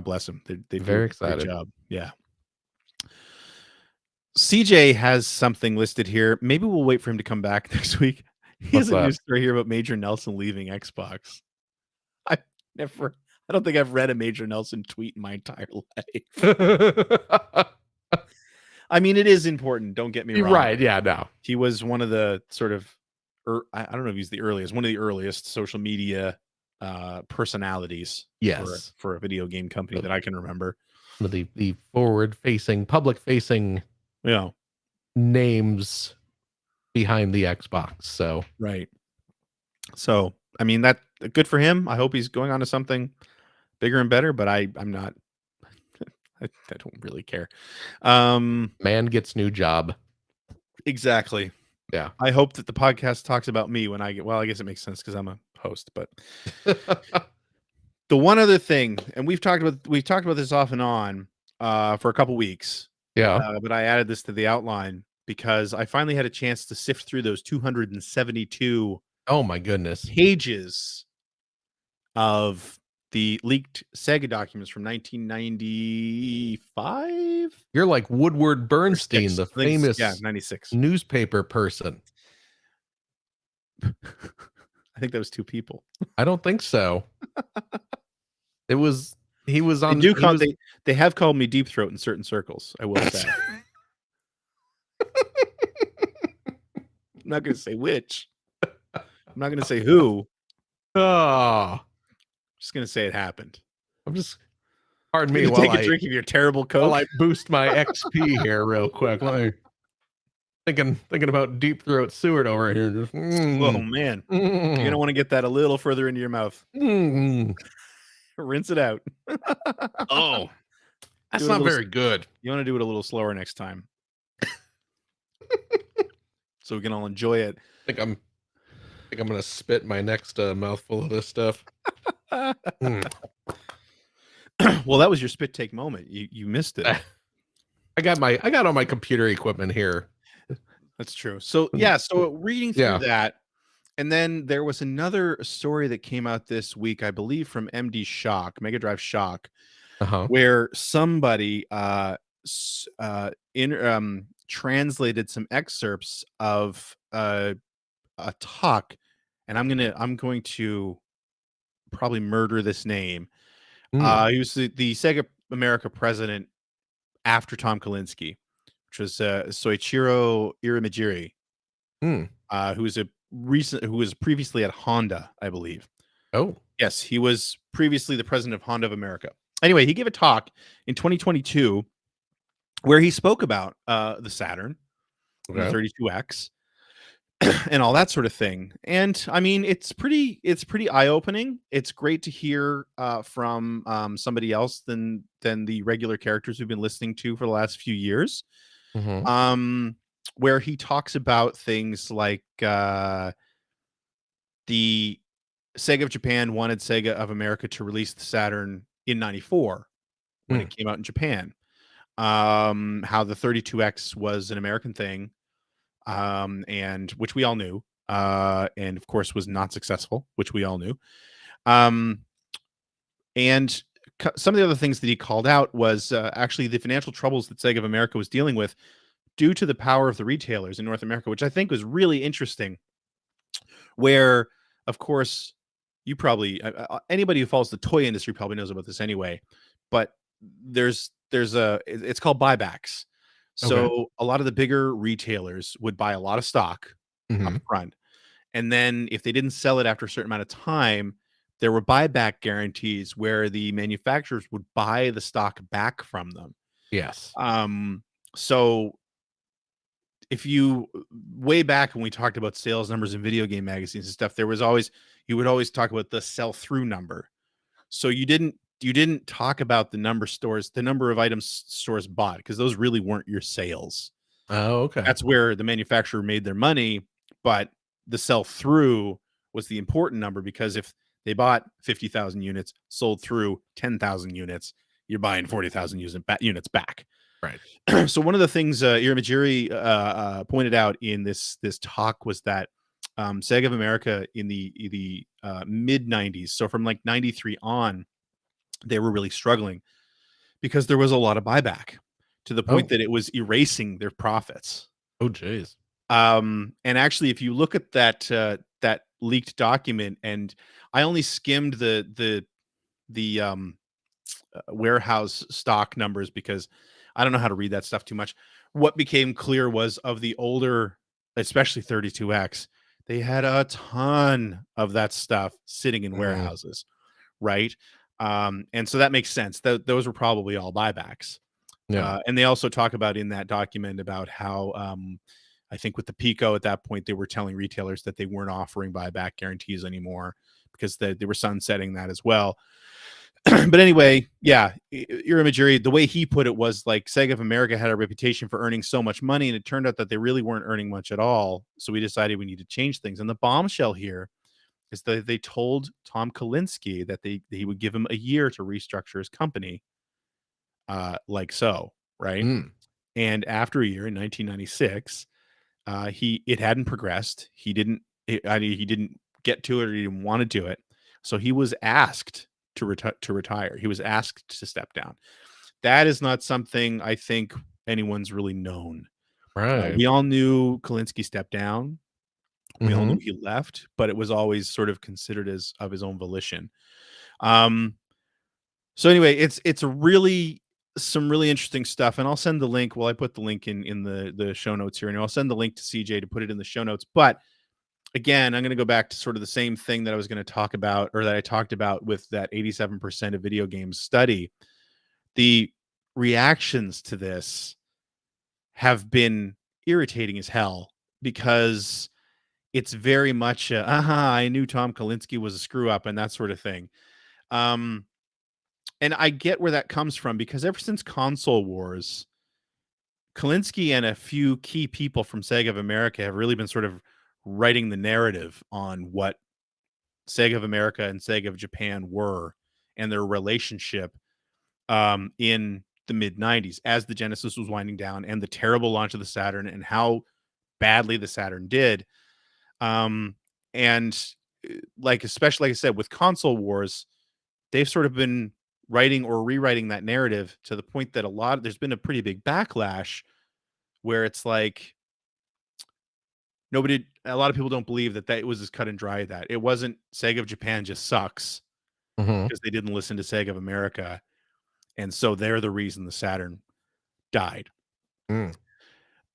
bless them. They very excited. Great job. Yeah. CJ has something listed here. Maybe we'll wait for him to come back next week. He has a news story here about Major Nelson leaving Xbox. I don't think I've read a Major Nelson tweet in my entire life. I mean, it is important. Don't get me wrong. Right. Yeah, no. He was one of the sort of, I don't know if he's the earliest, one of the earliest social media personalities. Yes. For a video game company that I can remember. The forward-facing, public-facing names behind the Xbox. So right. So I mean, that good for him. I hope he's going on to something bigger and better. But I'm not. I don't really care. Man gets new job. Exactly. Yeah. I hope that the podcast talks about me when I get. Well, I guess it makes sense because I'm a host. But the one other thing, and we've talked about this off and on for a couple weeks. Yeah. But I added this to the outline because I finally had a chance to sift through those 272. Oh my goodness. Pages of the leaked Sega documents from 1995. You're like Woodward Bernstein, the famous 96 newspaper person. I think that was two people. I don't think so. He was on. They have called me Deep Throat in certain circles, I will say. I'm not going to say which. I'm not going to say who. Oh, I'm just going to say it happened. Pardon me while take a drink of your terrible Coke. While I boost my XP here real quick. Let me thinking about Deep Throat Seward over here. Just, Oh man, you're gonna want to get that a little further into your mouth. Rinse it out. Oh, that's not very good. You want to do it a little slower next time, so we can all enjoy it. I think I'm gonna spit my next mouthful of this stuff. Well, that was your spit take moment. You missed it. I got all my computer equipment here. That's true. So yeah, so reading through that, and then there was another story that came out this week, I believe, from MD Shock, Mega Drive Shock, where somebody translated some excerpts of a talk, and I'm going to probably murder this name. He was the Sega America president after Tom Kalinske, which was Soichiro Irimajiri, who was previously at Honda, I believe. Oh, yes, he was previously the president of Honda of America. Anyway, he gave a talk in 2022 where he spoke about the Saturn, the 32X, and all that sort of thing. And I mean, it's pretty eye-opening. It's great to hear from somebody else than the regular characters we've been listening to for the last few years. Where he talks about things like the Sega of Japan wanted Sega of America to release the Saturn in '94 when it came out in Japan. How the 32X was an American thing, and which we all knew, and of course was not successful, which we all knew. And some of the other things that he called out was actually the financial troubles that Sega of America was dealing with due to the power of the retailers in North America, which I think was really interesting. Where, of course, you probably anybody who follows the toy industry probably knows about this anyway, but it's called buybacks. So a lot of the bigger retailers would buy a lot of stock up front, and then if they didn't sell it after a certain amount of time, there were buyback guarantees where the manufacturers would buy the stock back from them. Yes. So if you way back when we talked about sales numbers in video game magazines and stuff, you would always talk about the sell-through number. So you didn't talk about the number of items stores bought, because those really weren't your sales. Oh, okay. That's where the manufacturer made their money, but the sell-through was the important number, because if they bought 50,000 units, sold through 10,000 units, you're buying 40,000 units back. Right. So one of the things Irimajiri pointed out in this talk was that Sega of America in the mid 90s, so from like 93 on, they were really struggling because there was a lot of buyback to the point that it was erasing their profits. Oh, geez. And actually, if you look at that leaked document, and I only skimmed the warehouse stock numbers because I don't know how to read that stuff too much. What became clear was of the older, especially 32X, they had a ton of that stuff sitting in warehouses, right? And so that makes sense. Those were probably all buybacks. Yeah. And they also talk about in that document about how I think with the Pico at that point, they were telling retailers that they weren't offering buyback guarantees anymore because they were sunsetting that as well. But anyway, yeah, Irimajiri, the way he put it was like Sega of America had a reputation for earning so much money, and it turned out that they really weren't earning much at all. So we decided we need to change things. And the bombshell here is that they told Tom Kalinske that he would give him a year to restructure his company, like so, right? And after a year in 1996, it hadn't progressed. He didn't get to it, or he didn't want to do it. So he was asked to retire. He was asked to step down. That is not something I think anyone's really known. Right. We all knew Kalinske stepped down. We all knew he left, but it was always sort of considered as of his own volition. So anyway, it's some really interesting stuff, and I'll send the link. Well, I put the link in the show notes here, and I'll send the link to CJ to put it in the show notes. But again, I'm going to go back to sort of the same thing that I was going to talk about, or that I talked about with that 87% of video games study. The reactions to this have been irritating as hell because it's very much I knew Tom Kalinske was a screw up and that sort of thing. And I get where that comes from because ever since Console Wars, Kalinske and a few key people from Sega of America have really been sort of writing the narrative on what Sega of America and Sega of Japan were and their relationship in the mid 90s as the Genesis was winding down and the terrible launch of the Saturn and how badly the Saturn did. And especially like I said, with Console Wars, they've sort of been writing or rewriting that narrative to the point that there's been a pretty big backlash where it's like a lot of people don't believe that it was as cut and dry that it wasn't Sega of Japan just sucks because they didn't listen to Sega of America. And so they're the reason the Saturn died.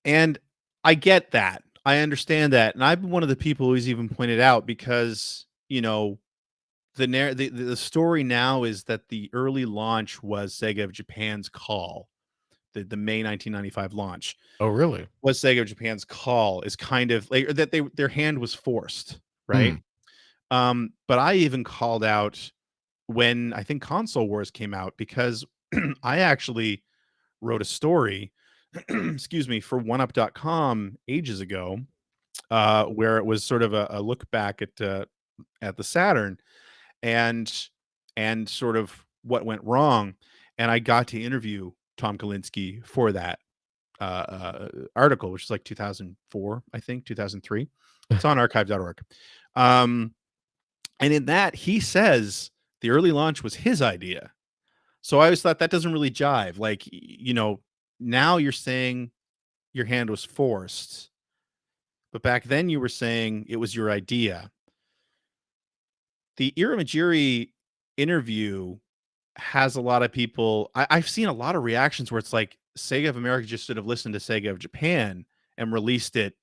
And I get that. I understand that. And I've been one of the people who's even pointed out because, the story now is that the early launch was Sega of Japan's call. The May 1995 launch. Oh, really? Was Sega of Japan's call is kind of like that their hand was forced, right? But I even called out when I think Console Wars came out because I actually wrote a story, excuse me, for oneup.com ages ago, where it was sort of a look back at the Saturn and sort of what went wrong. And I got to interview Tom Kalinske for that article, which is like 2004, I think 2003. It's on archive.org. And in that, he says the early launch was his idea. So I always thought that doesn't really jive. Like, now you're saying your hand was forced, but back then you were saying it was your idea. The Iramajiri interview has a lot of people. I've seen a lot of reactions where it's like Sega of America just should have listened to Sega of Japan and released it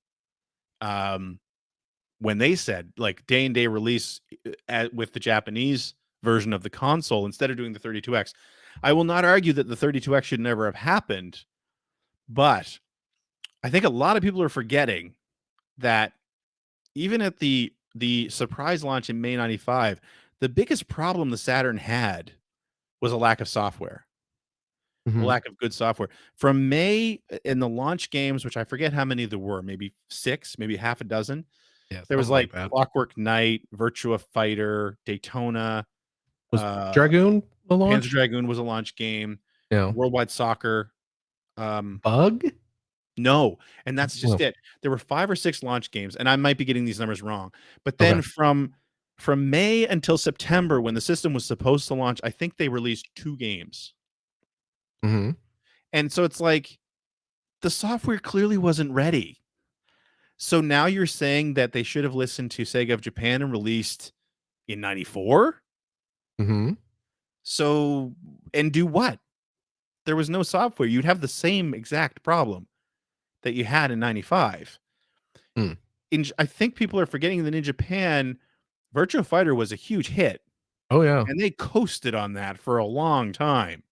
when they said like day and day release with the Japanese version of the console instead of doing the 32X. I will not argue that the 32X should never have happened, but I think a lot of people are forgetting that even at the surprise launch in May 95, the biggest problem the Saturn had was a lack of software. A lack of good software. From May in the launch games, which I forget how many there were, maybe 6, maybe half a dozen. Yeah, there was like Clockwork Knight, Virtua Fighter, Daytona. Was Dragoon a launch? Panzer Dragoon was a launch game. Yeah. Worldwide Soccer. Bug? No, and that's just it. There were 5 or 6 launch games, and I might be getting these numbers wrong. But then from May until September, when the system was supposed to launch, I think they released 2 games. And so it's like the software clearly wasn't ready. So now you're saying that they should have listened to Sega of Japan and released in 94? So, and do what? There was no software. You'd have the same exact problem that you had in 95. I think people are forgetting that in Japan, Virtua Fighter was a huge hit. Oh, yeah. And they coasted on that for a long time.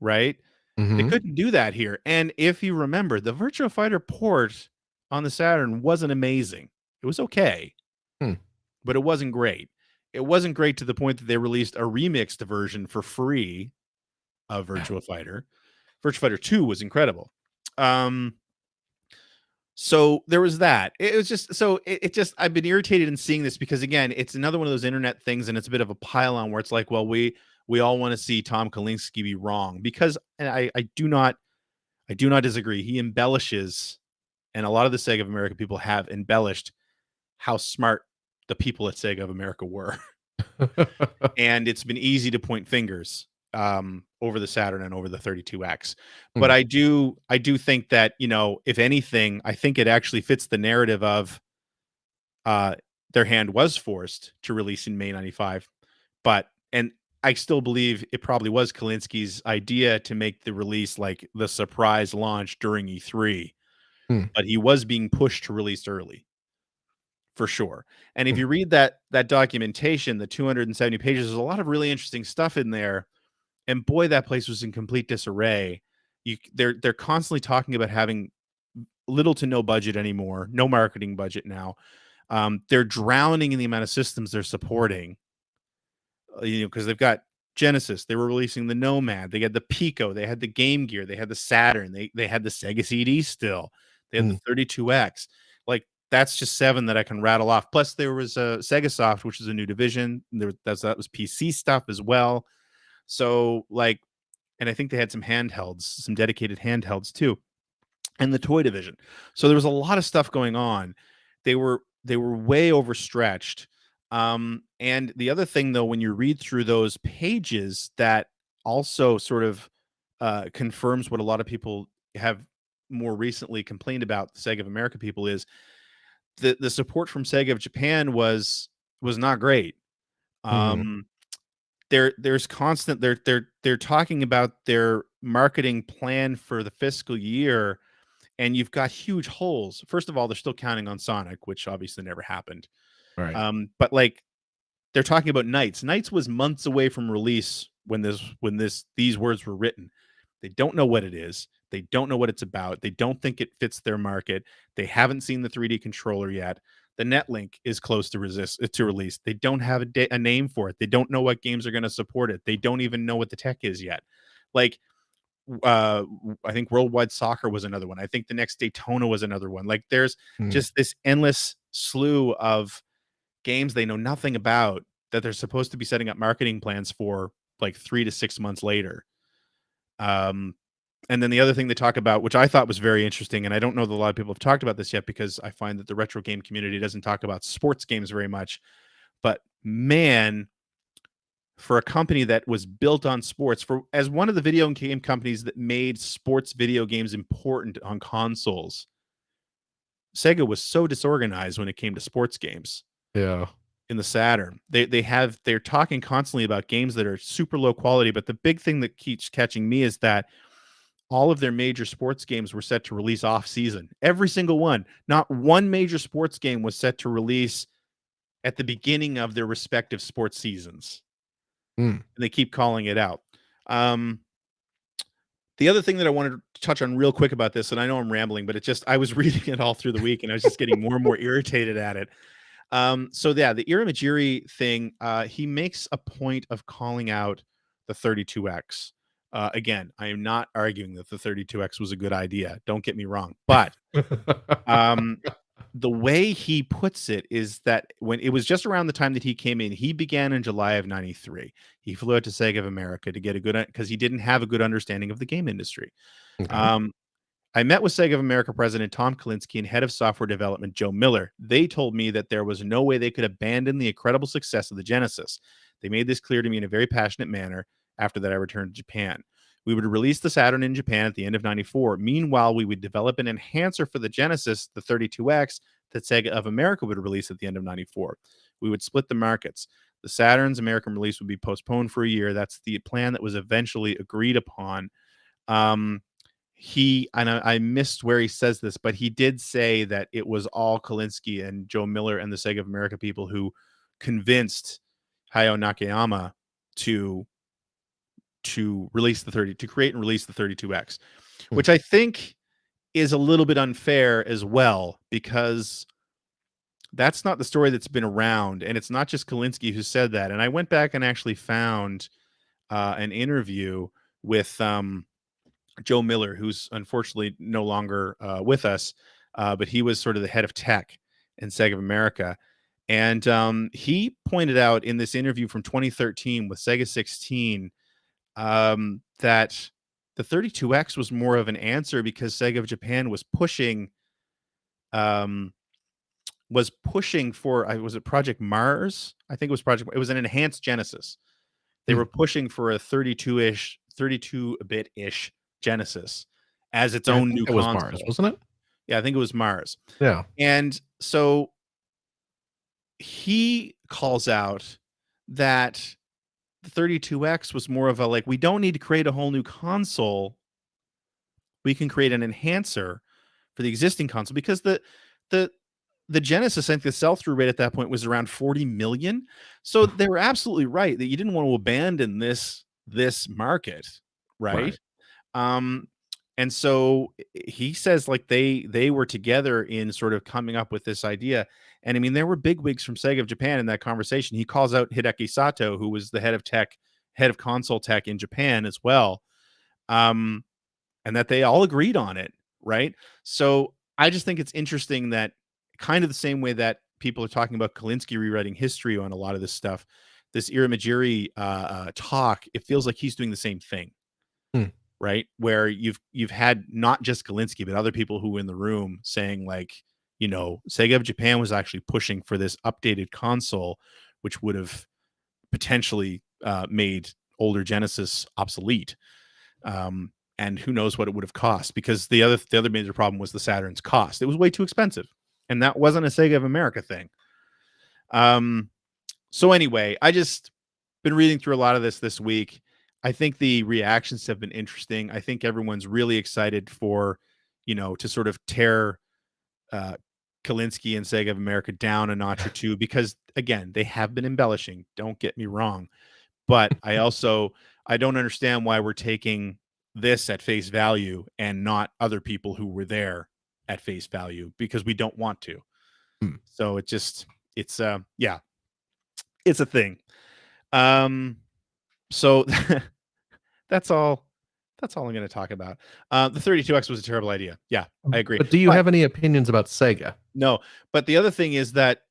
Right? They couldn't do that here. And if you remember, the Virtua Fighter port on the Saturn wasn't amazing. It was okay, but it wasn't great. It wasn't great to the point that they released a remixed version for free of Virtua Fighter. Virtua Fighter 2 was incredible. So there was that. It was just I've been irritated in seeing this because again, it's another one of those internet things, and it's a bit of a pile on where it's like, well, we all want to see Tom Kalinske be wrong because I do not disagree. He embellishes, and a lot of the Sega of America people have embellished how smart the people at Sega of America were. And it's been easy to point fingers over the Saturn and over the 32X. But I do think that, if anything, I think it actually fits the narrative of their hand was forced to release in May 95. And I still believe it probably was Kalinske's idea to make the release like the surprise launch during E3. But he was being pushed to release early. For sure. And if you read that documentation, the 270 pages, there's a lot of really interesting stuff in there. And boy, that place was in complete disarray. They're constantly talking about having little to no budget anymore, no marketing budget now. They're drowning in the amount of systems they're supporting. Because they've got Genesis, they were releasing the Nomad, they had the Pico, they had the Game Gear, they had the Saturn, they had the Sega CD still, they had the 32X. Like, that's just 7 that I can rattle off. Plus, there was a Sega Soft, which is a new division. That was PC stuff as well. So, like, and I think they had some handhelds, some dedicated handhelds too, and the toy division. So there was a lot of stuff going on. They were way overstretched. And the other thing, though, when you read through those pages, that also sort of confirms what a lot of people have more recently complained about the Sega of America people, is the support from Sega of Japan was not great. There's constant they're talking about their marketing plan for the fiscal year, and you've got huge holes. First of all, they're still counting on Sonic, which obviously never happened. Right. But like, they're talking about Knights. Knights was months away from release when these words were written. They don't know what it is. They don't know what it's about. They don't think it fits their market. They haven't seen the 3D controller yet. The Netlink is close to release. They don't have a name for it. They don't know what games are going to support it. They don't even know what the tech is yet. Like, I think Worldwide Soccer was another one. I think the next Daytona was another one. Like, there's just this endless slew of games they know nothing about that they're supposed to be setting up marketing plans for, like, 3 to 6 months later. And then the other thing they talk about, which I thought was very interesting, and I don't know that a lot of people have talked about this yet, because I find that the retro game community doesn't talk about sports games very much. But man, for a company that was built on sports, as one of the video game companies that made sports video games important on consoles, Sega was so disorganized when it came to sports games. Yeah. In the Saturn, they're talking constantly about games that are super low quality, but the big thing that keeps catching me is that all of their major sports games were set to release off season. Every single one. Not one major sports game was set to release at the beginning of their respective sports seasons. And they keep calling it out. The other thing that I wanted to touch on real quick about this, and I know I'm rambling, but I was reading it all through the week, and I was just getting more and more irritated at it. So yeah, the Iramajiri thing, he makes a point of calling out the 32X. Again, I am not arguing that the 32X was a good idea. Don't get me wrong. But the way he puts it is that when it was just around the time that he came in, he began in July of 93. He flew out to Sega of America to get because he didn't have a good understanding of the game industry. Okay. I met with Sega of America president Tom Kalinske and head of software development Joe Miller. They told me that there was no way they could abandon the incredible success of the Genesis. They made this clear to me in a very passionate manner. After that, I returned to Japan. We would release the Saturn in Japan at the end of 94. Meanwhile, we would develop an enhancer for the Genesis, the 32X, that Sega of America would release at the end of 94. We would split the markets. The Saturn's American release would be postponed for a year. That's the plan that was eventually agreed upon. And I missed where he says this, but he did say that it was all Kalinske and Joe Miller and the Sega of America people who convinced Hayao Nakayama to create and release the 32X, which I think is a little bit unfair as well, because that's not the story that's been around, and it's not just Kalinske who said that. And I went back and actually found an interview with Joe Miller, who's unfortunately no longer with us, but he was sort of the head of tech in Sega of America. And he pointed out in this interview from 2013 with Sega 16 that the 32X was more of an answer because Sega of Japan was pushing for, was it Project Mars? I think it was an enhanced Genesis. They were pushing for a 32-bit-ish Genesis as its own new console. It was Mars, wasn't it? Yeah, I think it was Mars. Yeah. And so he calls out that the 32X was more of a, like, we don't need to create a whole new console. We can create an enhancer for the existing console, because the Genesis, I think the sell-through rate at that point was around 40 million. So they were absolutely right that you didn't want to abandon this market, right? And so he says like they were together in sort of coming up with this idea. And I mean, there were bigwigs from Sega of Japan in that conversation. He calls out Hideki Sato, who was the head of console tech in Japan as well. And that they all agreed on it, right? So I just think it's interesting that kind of the same way that people are talking about Kalinske rewriting history on a lot of this stuff, this Irimajiri talk, it feels like he's doing the same thing. Right, where you've had not just Kalinske but other people who were in the room saying like, Sega of Japan was actually pushing for this updated console, which would have potentially made older Genesis obsolete. And who knows what it would have cost, because the other major problem was the Saturn's cost. It was way too expensive, and that wasn't a Sega of America thing. So anyway, I just been reading through a lot of this week. I think the reactions have been interesting. I think everyone's really excited for, to sort of tear Kalinske and Sega of America down a notch or two, because again, they have been embellishing. Don't get me wrong, but I don't understand why we're taking this at face value and not other people who were there at face value, because we don't want to. So it's a thing. So that's all I'm going to talk about. The 32X was a terrible idea. Yeah, I agree. But do you have any opinions about Sega? No, but the other thing is that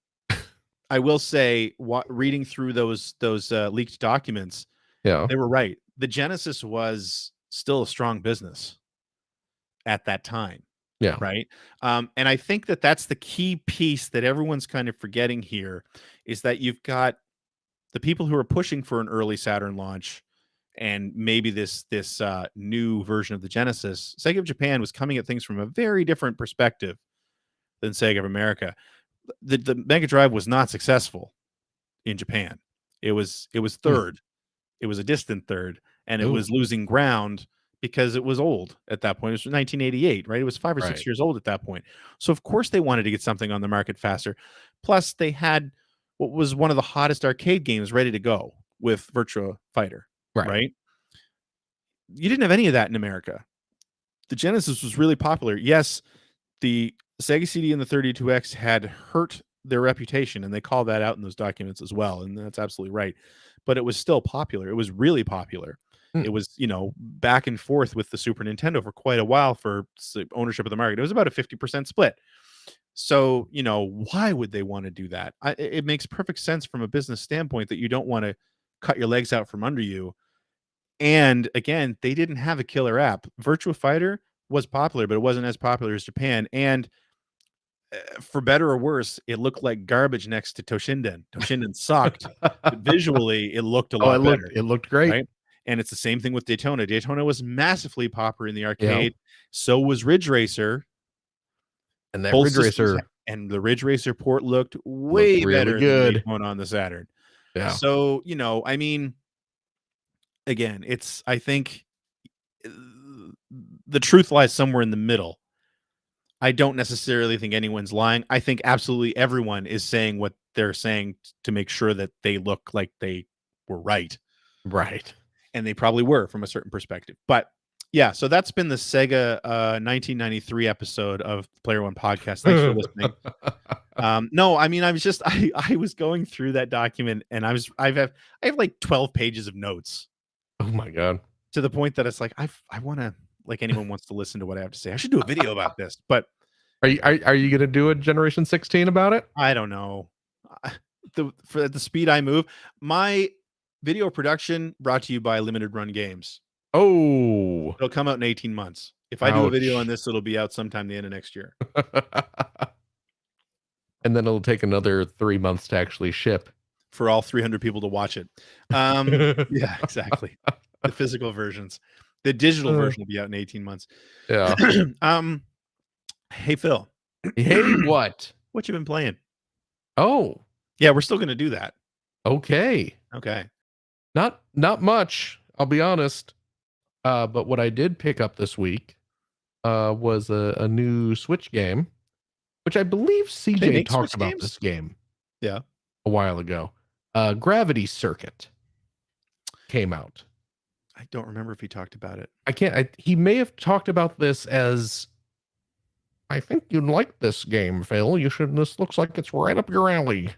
I will say, reading through those leaked documents, they were right. The Genesis was still a strong business at that time. Yeah. Right. And I think that that's the key piece that everyone's kind of forgetting here, is that you've got the people who are pushing for an early Saturn launch and maybe this new version of the Genesis. Sega of Japan was coming at things from a very different perspective than Sega of America. The Mega Drive was not successful in Japan. It was third. It was a distant third, and it was losing ground because it was old at that point. It was 1988, right? It was 5 or 6 years old at that point. So of course they wanted to get something on the market faster. Plus they had what was one of the hottest arcade games ready to go with Virtua Fighter, right? You didn't have any of that in America. The Genesis was really popular. Yes, the Sega CD and the 32X had hurt their reputation, and they call that out in those documents as well, and that's absolutely right. But it was still popular. It was really popular. It was, back and forth with the Super Nintendo for quite a while for ownership of the market. It was about a 50% split. So, why would they want to do that? It makes perfect sense from a business standpoint that you don't want to cut your legs out from under you. And again, they didn't have a killer app. Virtua Fighter was popular, but it wasn't as popular as Japan. And for better or worse, it looked like garbage next to Toshinden. Toshinden sucked. But visually, it looked a lot better. It looked great. Right? And it's the same thing with Daytona. Daytona was massively popular in the arcade. So was Ridge Racer. And that Ridge Racer and the Ridge Racer port looked way better than Daytona on the Saturn. Yeah. So, I mean, again, I think the truth lies somewhere in the middle. I don't necessarily think anyone's lying. I think absolutely everyone is saying what they're saying to make sure that they look like they were right. Right. And they probably were from a certain perspective. But yeah, so that's been the Sega 1993 episode of Player One Podcast. Thanks for listening. No, I mean, I was going through that document, and I have like 12 pages of notes. Oh my God. To the point that it's like, I want to, like, anyone wants to listen to what I have to say. I should do a video about this, but are you going to do a Generation 16 about it? I don't know. For the speed I move, my video production brought to you by Limited Run Games. Oh, it'll come out in 18 months. If I do a video on this, it'll be out sometime the end of next year. And then it'll take another 3 months to actually ship for all 300 people to watch it. Yeah, exactly. The physical versions. The digital version will be out in 18 months. Yeah. Hey, Phil. Hey, what? What you been playing? Oh. Yeah, we're still going to do that. Okay. Not much, I'll be honest. But what I did pick up this week was a new Switch game, which I believe CJ talked about this game. Yeah. A while ago. Gravity Circuit came out. I don't remember if he talked about it. He may have talked about this as, I think you'd like this game, Phil. This looks like it's right up your alley.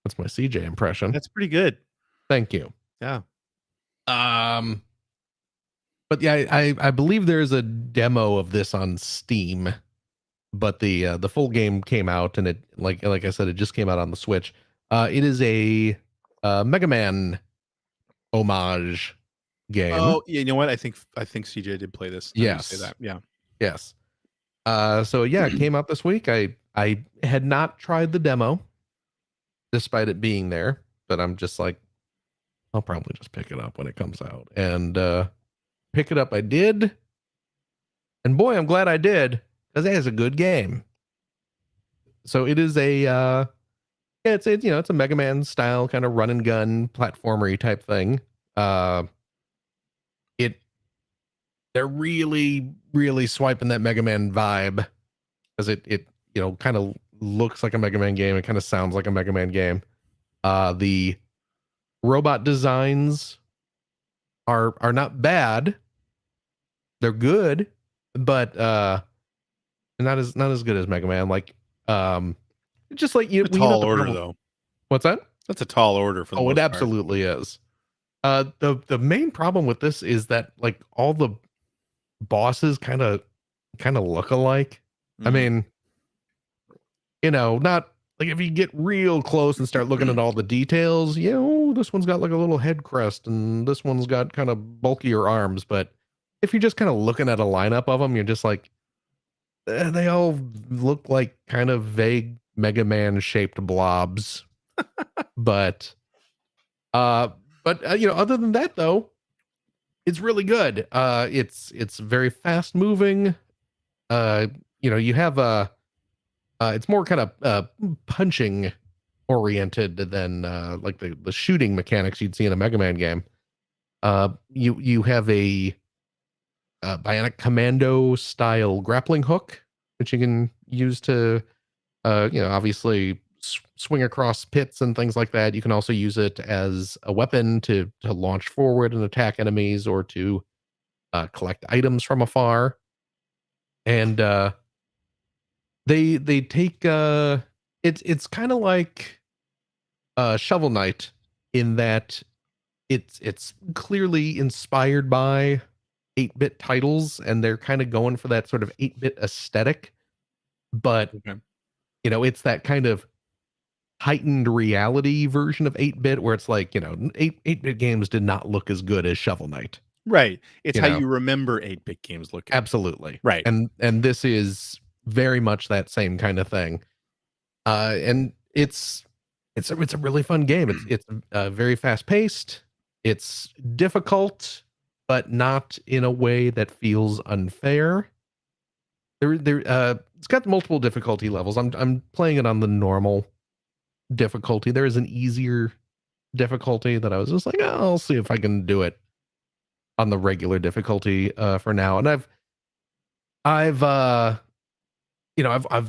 That's my CJ impression. That's pretty good. Thank you. Yeah. But yeah, I believe there's a demo of this on Steam, but the full game came out, and it like I said, it just came out on the Switch. It is a Mega Man homage game. Oh, yeah, you know what? I think CJ did play this. Yes. Say that. Yeah. Yes. So yeah, it came out this week. I had not tried the demo, despite it being there, but I'm just like, I'll probably just pick it up when it comes out. And pick it up I did. And boy, I'm glad I did, because it is a good game. So it is it's a Mega Man style kind of run and gun platformery type thing. They're really, really swiping that Mega Man vibe, because it kind of looks like a Mega Man game. It kind of sounds like a Mega Man game. The robot designs are not bad. They're good, but not as good as Mega Man. Like just like you, tall order though. What's that? That's a tall order for the most it absolutely part. Is. The main problem with this is that like all the bosses kind of look alike. I mean, not like if you get real close and start looking at all the details, this one's got like a little head crest and this one's got kind of bulkier arms. But if you're just kind of looking at a lineup of them, you're just like, they all look like kind of vague Mega Man shaped blobs. but other than that though, it's really good. It's very fast moving. You have it's more kind of punching oriented than like the shooting mechanics you'd see in a Mega Man game. You have a Bionic Commando style grappling hook, which you can use to obviously swing across pits and things like that. You can also use it as a weapon to launch forward and attack enemies, or to collect items from afar. And they take it's kind of like Shovel Knight, in that it's clearly inspired by 8-bit titles, and they're kind of going for that sort of 8-bit aesthetic, but it's that kind of heightened reality version of 8-bit, where it's like 8-bit games did not look as good as Shovel Knight. Right. It's how you remember 8-bit games looking. Absolutely. Right. And this is very much that same kind of thing. And it's a really fun game. It's very fast paced. It's difficult, but not in a way that feels unfair. It's got multiple difficulty levels. I'm playing it on the normal difficulty. There is an easier difficulty that I was just like, I'll see if I can do it on the regular difficulty for now. And I've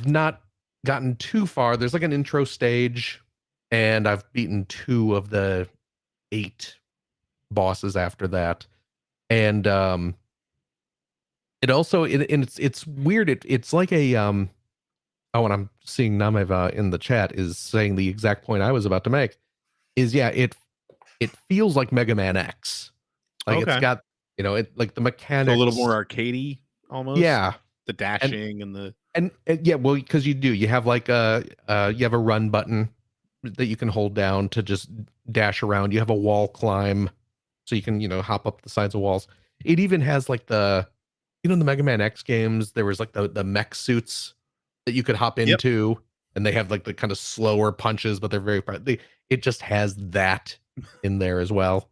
not gotten too far. There's like an intro stage, and I've beaten 2 of the 8 bosses after that. And it also it's weird. It's like a and I'm seeing Namev in the chat is saying the exact point I was about to make. Is it feels like Mega Man X. Like it's got it like the mechanics, a little more arcadey almost. Yeah, the dashing and well, because you have like you have a run button that you can hold down to just dash around. You have a wall climb, so you can hop up the sides of walls. It even has like the the Mega Man X games, there was like the mech suits that you could hop into, and they have like the kind of slower punches, but they're very it just has that in there as well.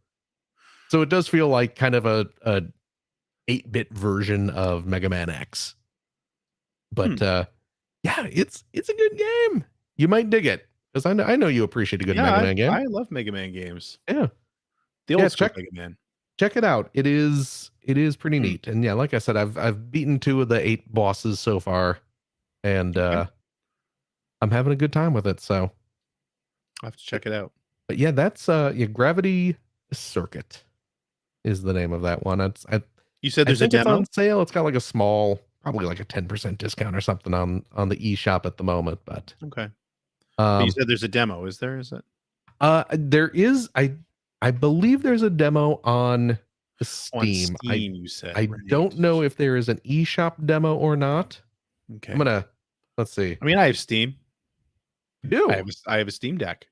So it does feel like kind of a 8-bit version of Mega Man X. But it's a good game. You might dig it, because I know you appreciate a good Mega Man game. I love Mega Man games. Yeah. The old school Mega Man. Check it out. It is pretty neat. And yeah, like I said, I've beaten 2 of the 8 bosses so far, and I'm having a good time with it. So I'll have to check it out. But yeah, that's Gravity Circuit. is the name of that one. You said I there's a think it's demo? on sale. It's got like a small, probably like a 10% discount or something on the eShop at the moment. But Okay. But you said there's a demo. Is there? Is it? There is. I believe there's a demo on Steam. On Steam, you said. I Right. don't know if there is an eShop demo or not. Okay. I'm gonna let's see. I mean, I have Steam. You do? I have a Steam Deck.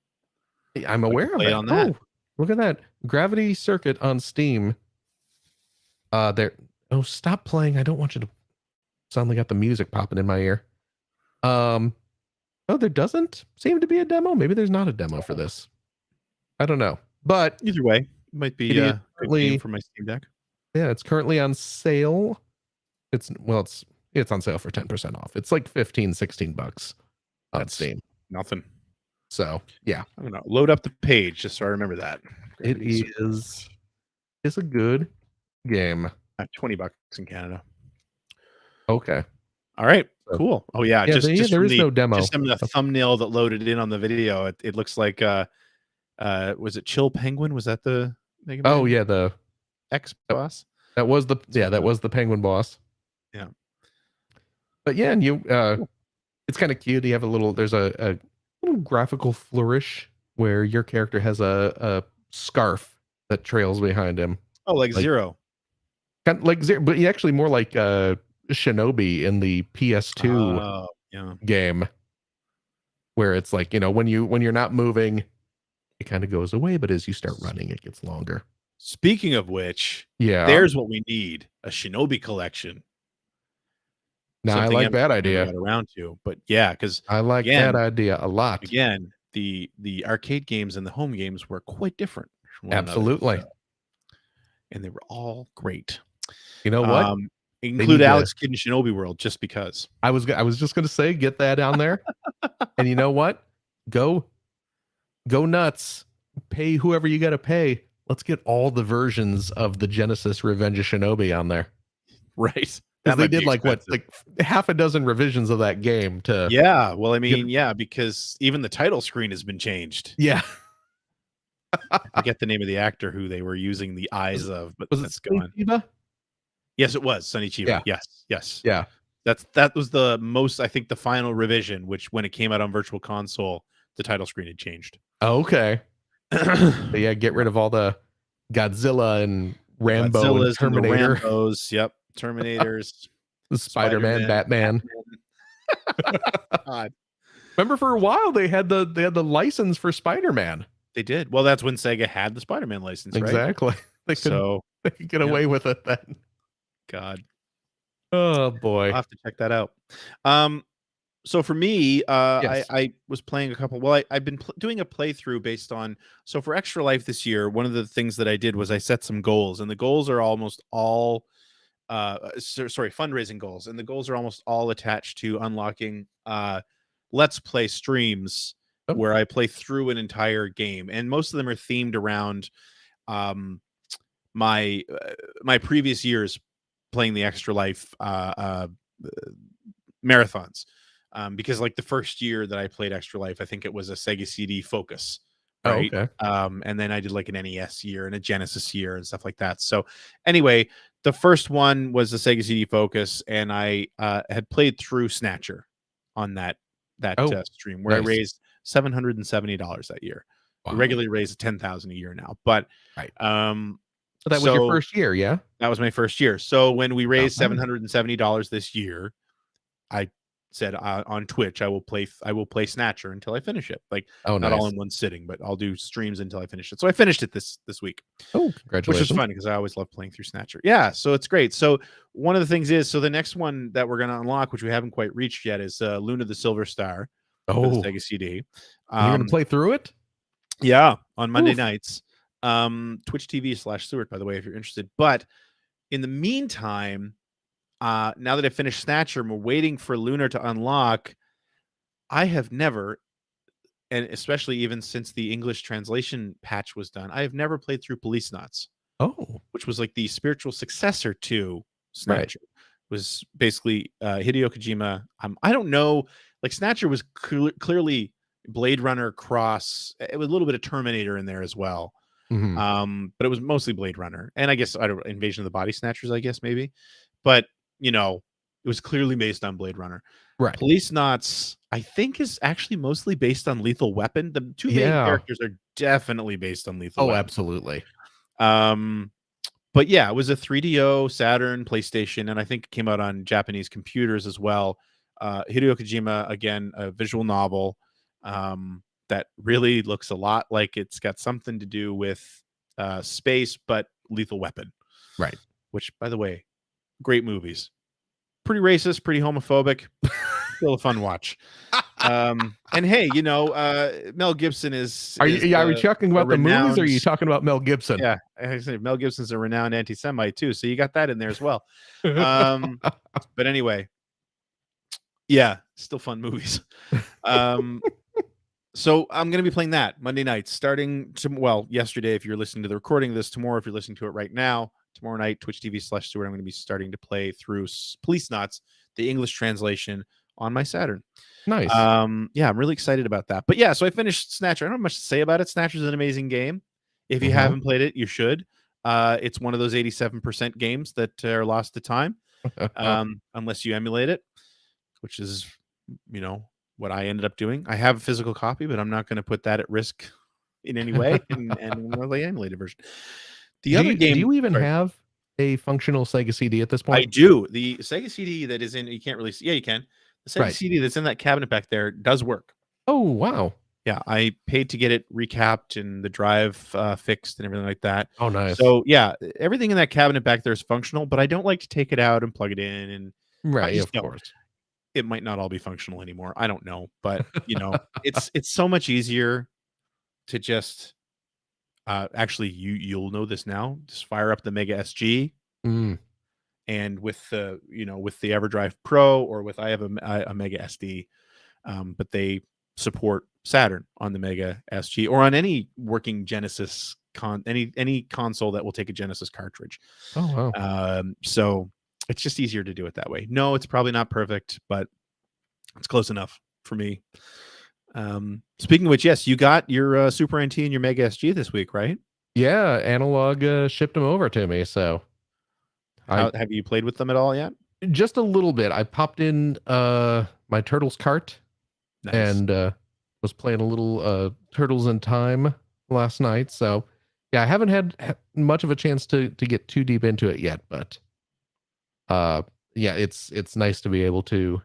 I'm aware of play that. on that. Oh, look at that. Gravity Circuit on Steam. There. Oh, stop playing. I don't want you to suddenly got the music popping in my ear. Oh, there doesn't seem to be a demo. Maybe there's not a demo for this. I don't know. But either way, it might be a good game for my Steam Deck. Yeah, it's currently on sale. It's on sale for 10% off. It's like $15-16 on Steam. Nothing. So yeah, I'm gonna load up the page just so I remember that. It is a good game. $20 in Canada. Okay. All right. Cool. Oh yeah. There is no demo. Just from the thumbnail that loaded in on the video, it looks like was it Chill Penguin? Was that the Mega Man? Oh yeah, the X boss. That was the Penguin boss. Yeah. But yeah, and you it's kind of cute. You have there's a little graphical flourish where your character has a scarf that trails behind him. Oh, like Zero. Kind of like Zero, but actually more like Shinobi in the PS2 game, where it's like, when you're not moving, it kind of goes away, but as you start running, it gets longer. Speaking of which, there's what we need: a Shinobi collection. Now I like that idea. Around to, but yeah, because I like that idea a lot. Again, the arcade games and the home games were quite different. Absolutely, and they were all great. You know what? Include Alex Kidd in Shinobi World, just because. I was just gonna say, get that down there, and you know what? Go nuts. Pay whoever you got to pay. Let's get all the versions of the Genesis Revenge of Shinobi on there. Right. Because they did like half a dozen revisions of that game to. Yeah. Well, I mean, because even the title screen has been changed. Yeah. I forget the name of the actor who they were using the eyes of, but was it gone. Chiba? Yes, it was Sonny Chiba. Yeah. Yes. Yeah. That was the most, I think, the final revision, which when it came out on Virtual Console, the title screen had changed. Okay. So yeah, get rid of all the Godzilla and Rambo and Terminator. And the Rambos, yep. Terminators, Spider-Man, Batman. God. Remember, for a while they had the license for Spider-Man. They did. Well, that's when Sega had the Spider-Man license, right? Exactly. They could get away with it then. God. Oh boy. I'll have to check that out. So for me, I was playing a couple. Well, I've been doing a playthrough based on. So for Extra Life this year, one of the things that I did was I set some goals, and the goals are almost all, fundraising goals, and the goals are almost all attached to unlocking Let's Play streams where I play through an entire game, and most of them are themed around my previous years playing the Extra Life marathons. Because like the first year that I played Extra Life, I think it was a Sega CD Focus, right? Oh, okay. And then I did like an NES year and a Genesis year and stuff like that. So anyway, the first one was the Sega CD Focus, and I had played through Snatcher on that stream where I raised $770 that year. Wow. We regularly raise $10,000 a year now, but right. So that was your first year, yeah? That was my first year. So when we raised $770 this year, I said on Twitch, I will play Snatcher until I finish it. Like not all in one sitting, but I'll do streams until I finish it. So I finished it this week. Oh, congratulations. Which is fun because I always love playing through Snatcher. Yeah, so it's great. So one of the things is, so the next one that we're going to unlock, which we haven't quite reached yet, is Luna the Silver Star for the Sega CD. You're going to play through it? Yeah, on Monday nights. Twitch TV/Seward, by the way, if you're interested. But in the meantime, now that I finished Snatcher and we're waiting for Lunar to unlock, I have never, and especially even since the English translation patch was done, I have never played through Police Knots. Oh, which was like the spiritual successor to Snatcher. Right. Was basically Hideo Kojima. I don't know, like Snatcher was clearly Blade Runner cross. It was a little bit of Terminator in there as well. But it was mostly Blade Runner, and I guess Invasion of the Body Snatchers, I guess maybe, but it was clearly based on Blade Runner. Right. Police Knots, I think, is actually mostly based on Lethal Weapon. The two main characters are definitely based on Lethal Weapon. Absolutely. But yeah, it was a 3DO, Saturn, PlayStation, and I think it came out on Japanese computers as well. Hideo Kojima, again, a visual novel that really looks a lot like it's got something to do with space, but Lethal Weapon. Right. Which, by the way, great movies. Pretty racist, pretty homophobic. Still a fun watch. And hey, Mel Gibson is. Are you talking about the movies, or are you talking about Mel Gibson? Yeah, I say Mel Gibson's a renowned anti-Semite too, so you got that in there as well. But anyway, yeah, still fun movies. So I'm going to be playing that Monday nights, starting yesterday if you're listening to the recording of this, tomorrow if you're listening to it right now, tomorrow night, twitch.tv/Stewart, I'm going to be starting to play through Police Knots, the English translation, on my Saturn. Nice. Yeah, I'm really excited about that. But yeah, so I finished Snatcher. I don't have much to say about it. Snatcher is an amazing game. If you haven't played it, you should. It's one of those 87% games that are lost to time, unless you emulate it, which is, what I ended up doing. I have a physical copy, but I'm not going to put that at risk in any way. and the emulated version. The other game. Do you even have a functional Sega CD at this point? I do. The Sega CD that is in, you can't really see. Yeah, you can. The Sega CD that's in that cabinet back there does work. Oh, wow. Yeah, I paid to get it recapped and the drive fixed and everything like that. Oh, nice. So yeah, everything in that cabinet back there is functional, but I don't like to take it out and plug it in. And of course. It might not all be functional anymore. I don't know, but it's so much easier to just actually you'll know this now. Just fire up the Mega SG, and with the with the EverDrive Pro, or with I have a Mega SD, but they support Saturn on the Mega SG or on any working Genesis any console that will take a Genesis cartridge. Oh wow! So it's just easier to do it that way. No, it's probably not perfect, but it's close enough for me. Speaking of which, yes, you got your Super NT and your Mega SG this week, right? Yeah, Analog shipped them over to me. So, have you played with them at all yet? Just a little bit. I popped in my Turtles cart and was playing a little Turtles in Time last night. So, yeah, I haven't had much of a chance to get too deep into it yet, but yeah, it's nice to be able to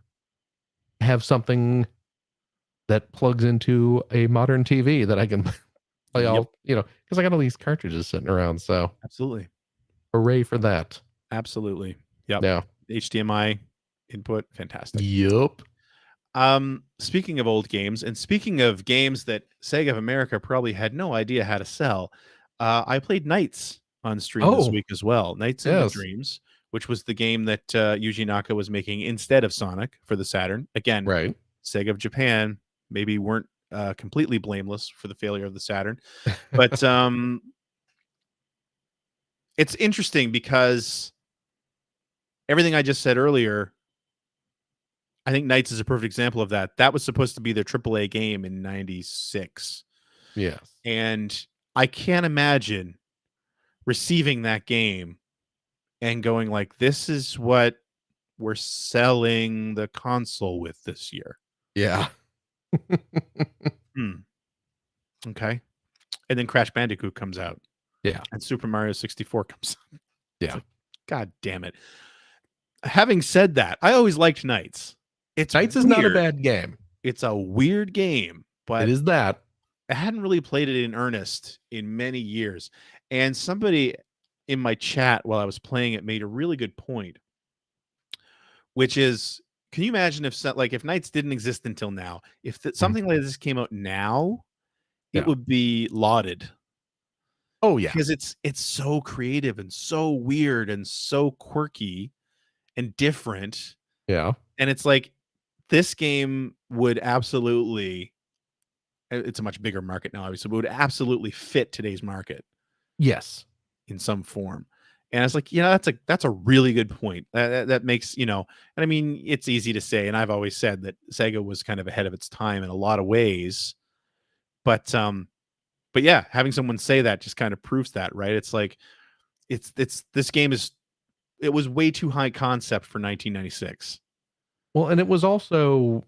have something that plugs into a modern TV that I can play all, because I got all these cartridges sitting around. So absolutely, hooray for that! Absolutely, yep. Yeah, HDMI input, fantastic. Yep. Speaking of old games, and speaking of games that Sega of America probably had no idea how to sell, I played Nights on stream this week as well. Nights in the Dreams, which was the game that Yuji Naka was making instead of Sonic for the Saturn. Again, right. Sega of Japan maybe weren't completely blameless for the failure of the Saturn. But it's interesting because everything I just said earlier, I think Nights is a perfect example of that. That was supposed to be their AAA game in 96. Yes. And I can't imagine receiving that game and going like, this is what we're selling the console with this year. Yeah. Okay. And then Crash Bandicoot comes out. Yeah. And Super Mario 64 comes out. Yeah. Like, God damn it. Having said that, I always liked Nights. Nights is not a bad game. It's a weird game, but it is that. I hadn't really played it in earnest in many years. And somebody in my chat while I was playing it made a really good point, which is, can you imagine if Nights didn't exist until now, if something like this came out now, it would be lauded. Oh yeah, because it's so creative and so weird and so quirky and different. Yeah, and it's like this game would absolutely. It's a much bigger market now, obviously, but would absolutely fit today's market. Yes, in some form. And it's like, that's a really good point. That makes, and I mean, it's easy to say, and I've always said that Sega was kind of ahead of its time in a lot of ways, but But yeah, having someone say that just kind of proves that, right? It's like this game it was way too high concept for 1996. Well, and it was also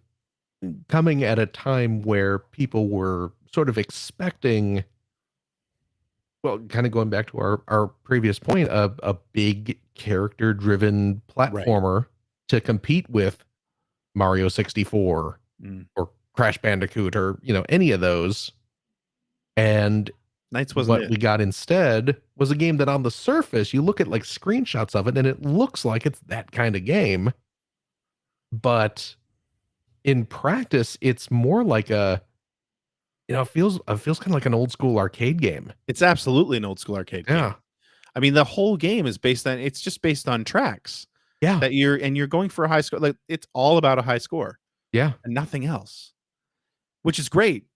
coming at a time where people were sort of expecting, well, kind of going back to our previous point, a big character-driven platformer to compete with Mario 64 or Crash Bandicoot or, any of those. And Nights wasn't what it. we got instead was a game that on the surface, you look at like screenshots of it and it looks like it's that kind of game. But in practice, it's more like it feels kind of like an old school arcade game. It's absolutely an old school arcade game. I mean, the whole game is just based on tracks. Yeah. That you're going for a high score. Like, it's all about a high score. Yeah. And nothing else. Which is great,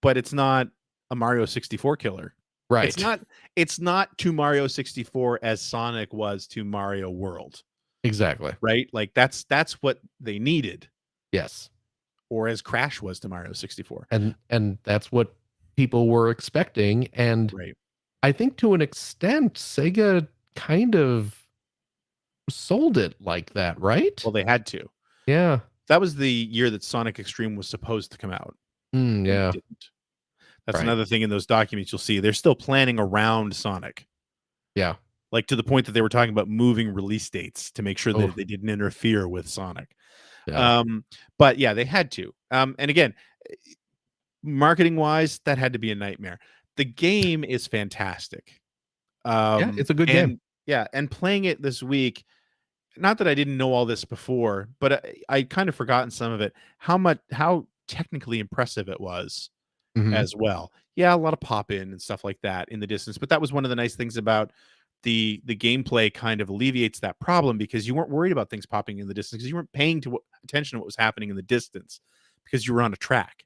but it's not a Mario 64 killer. Right. It's not to Mario 64 as Sonic was to Mario World. Exactly. Right? Like that's what they needed. Yes. Or as Crash was to Mario 64. And that's what people were expecting. And I think to an extent, Sega kind of sold it like that, right? Well, they had to. Yeah. That was the year that Sonic Extreme was supposed to come out. Yeah. It didn't. That's another thing in those documents you'll see. They're still planning around Sonic. Yeah. Like to the point that they were talking about moving release dates to make sure that they didn't interfere with Sonic. Yeah. But yeah, they had to. And again, marketing wise, that had to be a nightmare. The game is fantastic. Yeah, it's a good game. Yeah, and playing it this week, not that I didn't know all this before, but I kind of forgotten some of it. How technically impressive it was as well. Yeah, a lot of pop in and stuff like that in the distance, but that was one of the nice things about the gameplay. Kind of alleviates that problem because you weren't worried about things popping in the distance because you weren't paying attention to what was happening in the distance because you were on a track.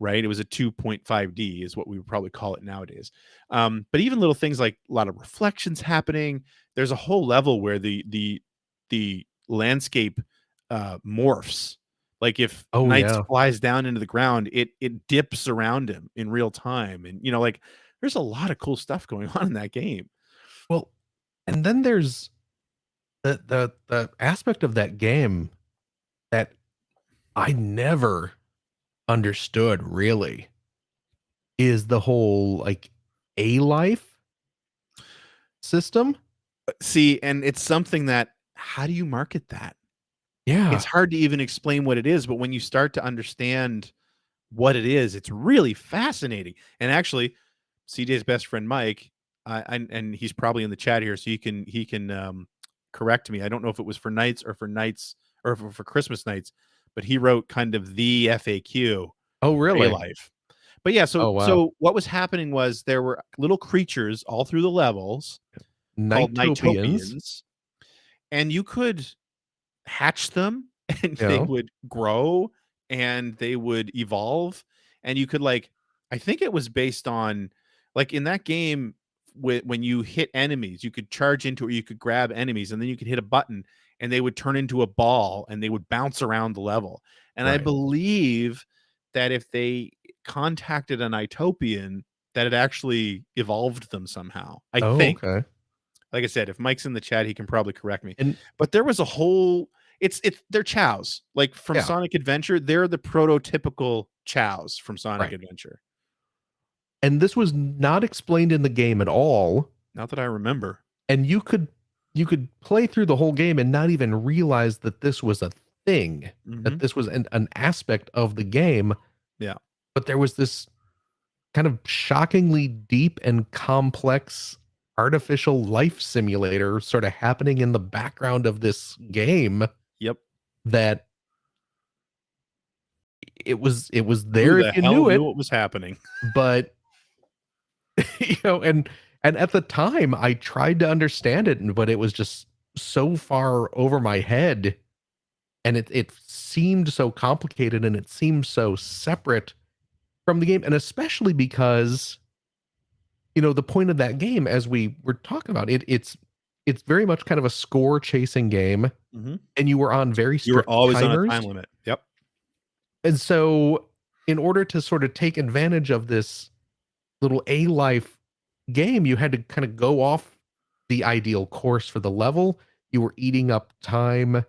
Right? It was a 2.5D is what we would probably call it nowadays. But even little things like a lot of reflections happening. There's a whole level where the landscape morphs. Like if Knights flies down into the ground, it dips around him in real time. And like there's a lot of cool stuff going on in that game. Well, and then there's the aspect of that game that I never understood really is the whole like a life system. See, and it's something that how do you market that? Yeah. It's hard to even explain what it is, but when you start to understand what it is, it's really fascinating. And actually, CJ's best friend Mike, and he's probably in the chat here, so he can correct me. I don't know if it was for Nights or for Christmas Nights, but he wrote kind of the FAQ. Oh, really? Life. But yeah, so what was happening was there were little creatures all through the levels called Nighttopians, and you could hatch them and they would grow and they would evolve, and you could I think it was based on in that game when you hit enemies, you could charge into or you could grab enemies and then you could hit a button and they would turn into a ball and they would bounce around the level. And I believe that if they contacted a Nighttopian, that it actually evolved them somehow. I think. Okay. Like I said, if Mike's in the chat, he can probably correct me. But there was a whole they're chows. Like from Sonic Adventure, they're the prototypical chows from Sonic Adventure. And this was not explained in the game at all. Not that I remember. And you could play through the whole game and not even realize that this was a thing, that this was an aspect of the game. Yeah. But there was this kind of shockingly deep and complex artificial life simulator sort of happening in the background of this game. Yep. That it was there if you knew what was happening. But and at the time I tried to understand it, but it was just so far over my head, and it seemed so complicated and it seemed so separate from the game, and especially because the point of that game, as we were talking about, it's very much kind of a score chasing game, and you were on very strict you were always timers. on a time limit. Yep. And so in order to sort of take advantage of this little A-life game, you had to kind of go off the ideal course for the level. You were eating up time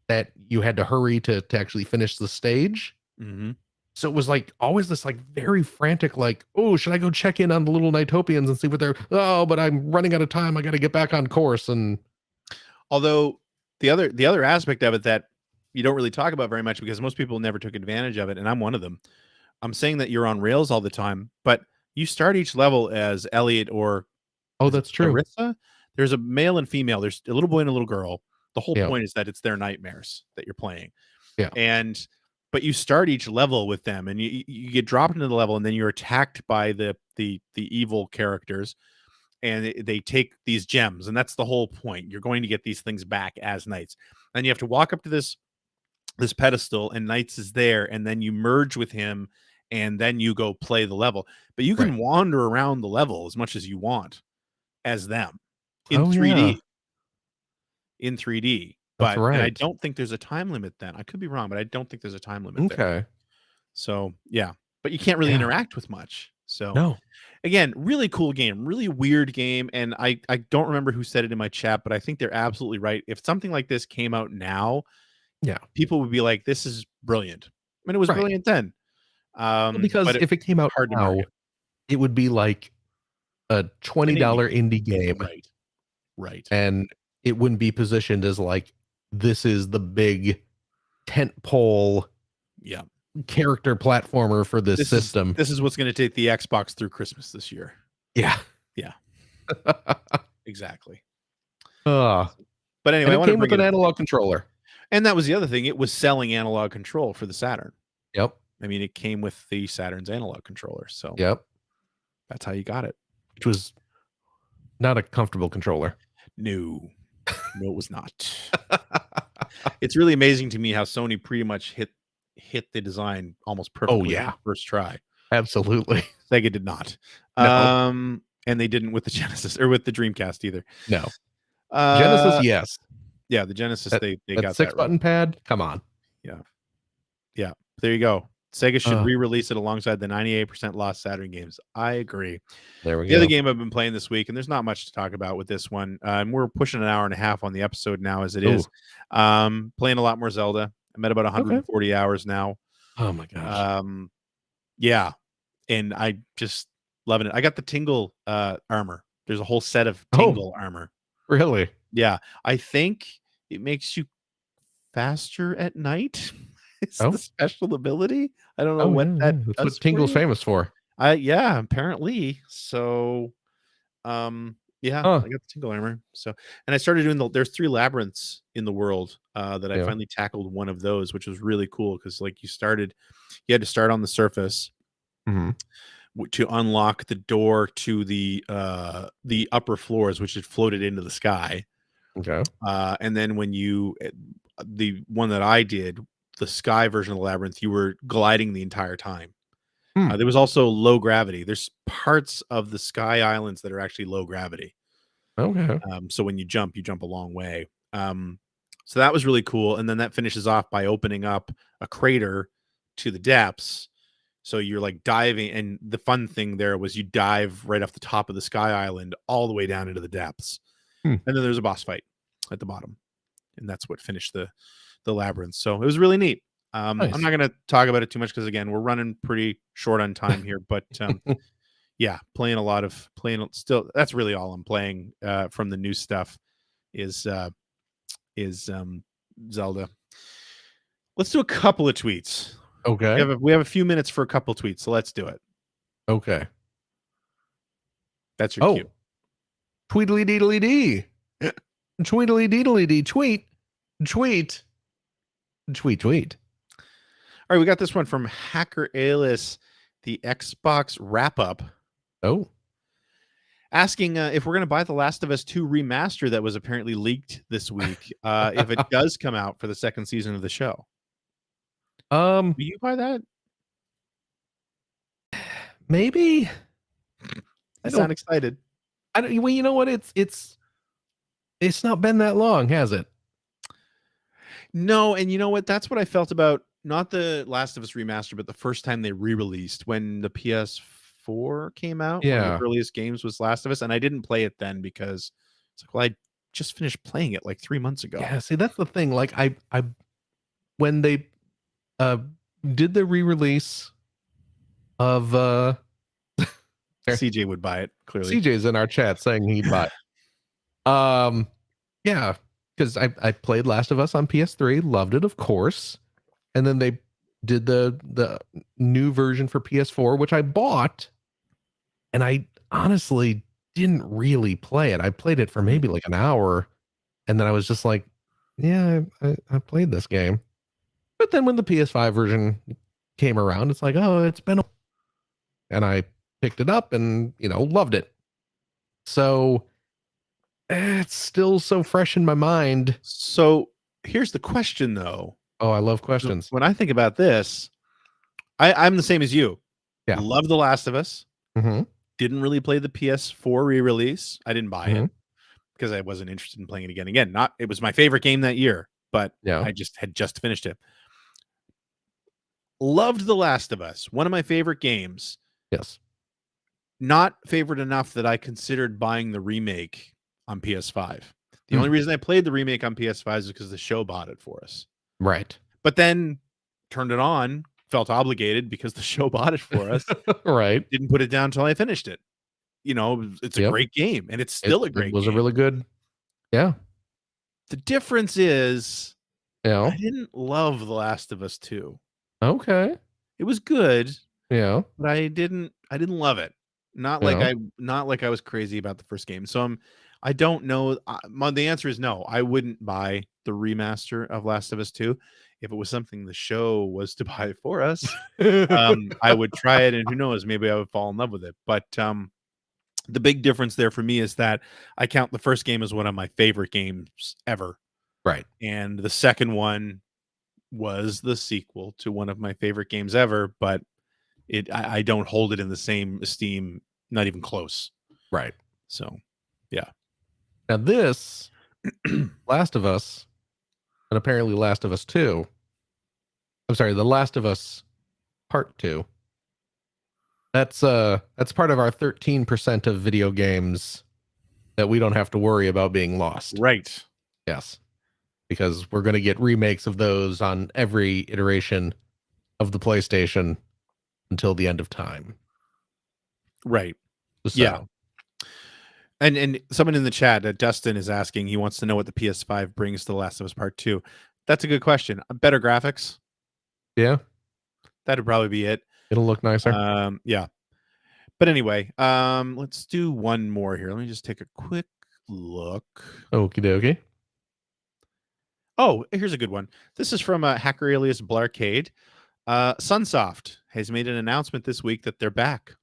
that you had to hurry to actually finish the stage. Mm-hmm. So it was like always this like very frantic, like, oh, should I go check in on the little Nighttopians and see what they're, oh, but I'm running out of time. I got to get back on course. And although the other aspect of it that you don't really talk about very much because most people never took advantage of it, and I'm one of them. I'm saying that you're on rails all the time, but you start each level as Elliot or that's true. Larissa. There's a male and female. There's a little boy and a little girl. The whole point is that it's their nightmares that you're playing. Yeah. But you start each level with them, and you get dropped into the level, and then you're attacked by the evil characters, and they take these gems, and that's the whole point. You're going to get these things back as knights, and you have to walk up to this pedestal, and Knights is there, and then you merge with him, and then you go play the level. But you can wander around the level as much as you want as them in 3D. Yeah. In 3D. That's right. And I don't think there's a time limit then. I could be wrong, but I don't think there's a time limit there. So, yeah. But you can't really interact with much. So, no. Again, really cool game, really weird game. And I don't remember who said it in my chat, but I think they're absolutely right. If something like this came out now, people would be like, this is brilliant. I mean, it was brilliant then. Because if it came out now, it would be like a $20 indie game. Right. And it wouldn't be positioned as like, this is the big tentpole character platformer for this system. This is what's going to take the Xbox through Christmas this year. Yeah. Exactly. But anyway, it came with an analog controller. And that was the other thing. It was selling analog control for the Saturn. Yep. I mean, it came with the Saturn's analog controller. So that's how you got it. Which was not a comfortable controller. No, it was not. It's really amazing to me how Sony pretty much hit the design almost perfectly first try. Absolutely. Sega did not. No. And they didn't with the Genesis or with the Dreamcast either. No. Genesis, yes. Yeah, the Genesis, they got that 6-button pad. Come on. Yeah. There you go. Sega should re-release it alongside the 98% lost Saturn games. I agree. There we go. The other game I've been playing this week, and there's not much to talk about with this one. And we're pushing an hour and a half on the episode now as it is. Playing a lot more Zelda. I'm at about 140 hours now. Oh my gosh. Yeah. And I just loving it. I got the Tingle armor. There's a whole set of Tingle armor. Really? Yeah. I think it makes you faster at night. It's the special ability. I don't know that's what Tingle's famous for. Apparently. So I got the Tingle armor. So, and I started doing there's 3 labyrinths in the world that I finally tackled one of those, which was really cool because like you had to start on the surface to unlock the door to the upper floors, which had floated into the sky. Okay. And then when the one that I did, the sky version of the labyrinth, you were gliding the entire time. There was also low gravity. There's parts of the sky islands that are actually low gravity. Okay. So when you jump a long way. So that was really cool. And then that finishes off by opening up a crater to the depths. So you're like diving, and the fun thing there was you dive right off the top of the sky island all the way down into the depths. And then there's a boss fight at the bottom. And that's what finished the labyrinth. So it was really neat. Nice. I'm not going to talk about it too much because again, we're running pretty short on time here, but playing still. That's really all I'm playing from the new stuff is Zelda. Let's do a couple of tweets. Okay. We have a few minutes for a couple of tweets, so let's do it. Okay. That's your cue. Tweedly deedly dee. Tweedly deedly dee. Tweet. All right, we got this one from Hacker Alice, the Xbox wrap up. Asking if we're going to buy The Last of Us 2 remaster that was apparently leaked this week, if it does come out for the second season of the show. Will you buy that? Maybe. I sound excited. Well, you know what? It's not been that long, has it? No, and you know what? That's what I felt about not the Last of Us remaster, but the first time they re-released when the PS4 came out. Yeah. One of the earliest games was Last of Us, and I didn't play it then because it's like, well, I just finished playing it like 3 months ago. Yeah, see, that's the thing. Like I when they did the re-release of CJ would buy it, clearly. CJ's in our chat saying he'd buy it. Yeah, because I played Last of Us on PS3, loved it, of course. And then they did the new version for PS4, which I bought, and I honestly didn't really play it. I played it for maybe like an hour, and then I was just like, yeah, I played this game. But then when the PS5 version came around, it's like, oh, it's been and I picked it up and, loved it. So it's still so fresh in my mind. So here's the question, though. Oh, I love questions. When I think about this, I'm the same as you. Yeah. Love The Last of Us. Mm-hmm. Didn't really play the PS4 re-release. I didn't buy it because I wasn't interested in playing it again. It was my favorite game that year, but I had just finished it. Loved The Last of Us. One of my favorite games. Yes. Not favorite enough that I considered buying the remake on PS5. The only reason I played the remake on PS5 is because the show bought it for us. Right. But then turned it on, felt obligated because the show bought it for us. Right. Didn't put it down until I finished it. It's a great game, and it's still a great game. It was a really good. Yeah. The difference is I didn't love The Last of Us 2. Okay. It was good. Yeah. But I didn't love it. Not like I was crazy about the first game. So I don't know. The answer is no. I wouldn't buy the remaster of Last of Us 2. If it was something the show was to buy for us, I would try it, and who knows, maybe I would fall in love with it. But the big difference there for me is that I count the first game as one of my favorite games ever. Right. And the second one was the sequel to one of my favorite games ever, but I don't hold it in the same esteem, not even close. Right. So, yeah. Now this Last of Us, and apparently Last of Us 2. I'm sorry, The Last of Us Part 2. That's part of our 13% of video games that we don't have to worry about being lost. Right. Yes. Because we're going to get remakes of those on every iteration of the PlayStation until the end of time. Right. So. Yeah. And someone in the chat, Dustin, is asking, he wants to know what the PS5 brings to The Last of Us Part 2. That's a good question. Better graphics. Yeah. That'd probably be it. It'll look nicer. Yeah. But anyway, let's do one more here. Let me just take a quick look. Okie dokie. Oh, here's a good one. This is from Hacker Alias Blarcade. Sunsoft has made an announcement this week that they're back.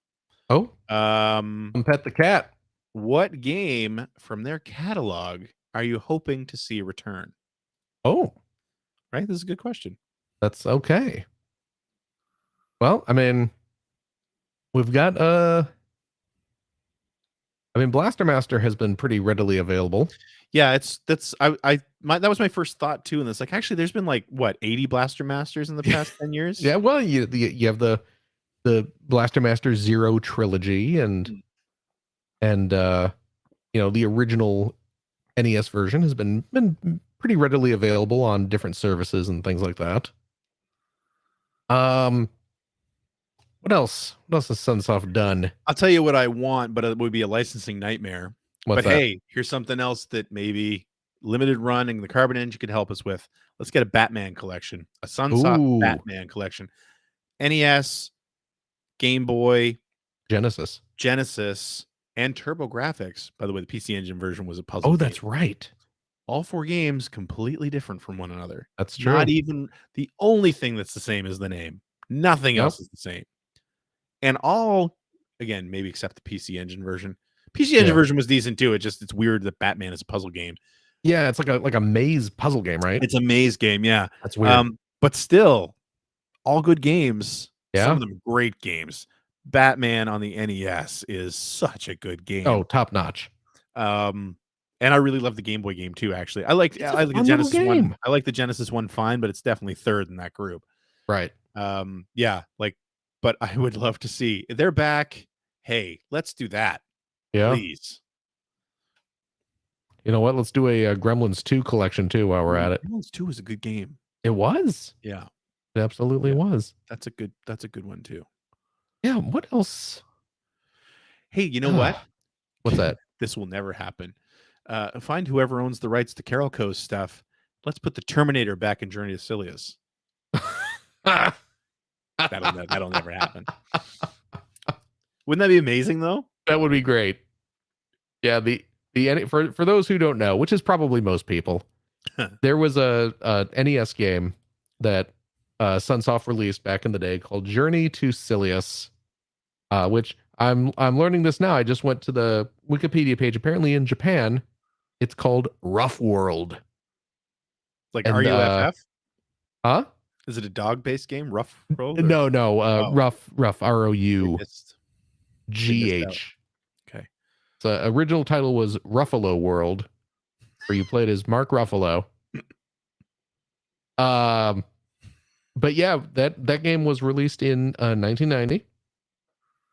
Oh, Pet the Cat. What game from their catalog are you hoping to see return? Oh, right. This is a good question. That's okay. Well, I mean, we've got Blaster Master has been pretty readily available. Yeah, that was my first thought too. And it's like, actually, there's been like 80 Blaster Masters in the past 10 years. Yeah, well, you have the Blaster Master Zero trilogy and the original NES version has been pretty readily available on different services and things like that. What else? What else has Sunsoft done? I'll tell you what I want, but it would be a licensing nightmare. What's that? Hey, here's something else that maybe limited run and the Carbon Engine could help us with. Let's get a Batman collection, a Sunsoft Batman collection. NES, Game Boy, Genesis, and TurboGrafx. By the way, the PC Engine version was a puzzle. Oh, that's right. All 4 games completely different from one another. That's true. Not even the only thing that's the same is the name. Nothing else is the same. And all, again, maybe except the PC Engine version. PC Engine version was decent too. It's weird that Batman is a puzzle game. Yeah, it's like a maze puzzle game, right? It's a maze game, yeah. That's weird. But still, all good games. Yeah. Some of them great games. Batman on the NES is such a good game. Oh, top notch. And I really love the Game Boy game too, actually. I like the Genesis one. I like the Genesis one fine, but it's definitely third in that group. Right. Yeah, but I would love to see they're back. Hey, let's do that. Yeah. Please. You know what? Let's do a Gremlins 2 collection too while we're at it. Gremlins 2 is a good game. It was. Yeah. It absolutely was. That's a good one too. Yeah. What else? Hey, you know what? What's that? This will never happen. Find whoever owns the rights to Karra-tah-ka stuff. Let's put the Terminator back in Journey to Silius. That'll never happen. Wouldn't that be amazing though? That would be great. Yeah, for those who don't know, which is probably most people, there was a NES game that Sunsoft released back in the day called Journey to Silius, which I'm learning this now. I just went to the Wikipedia page. Apparently in Japan, it's called Rough World. Like RUFF? Huh? Is it a dog-based game? Rough World? Or? No. Rough ROUGH. Okay. The original title was Ruffalo World, where you played as Mark Ruffalo. But yeah, that game was released in 1990.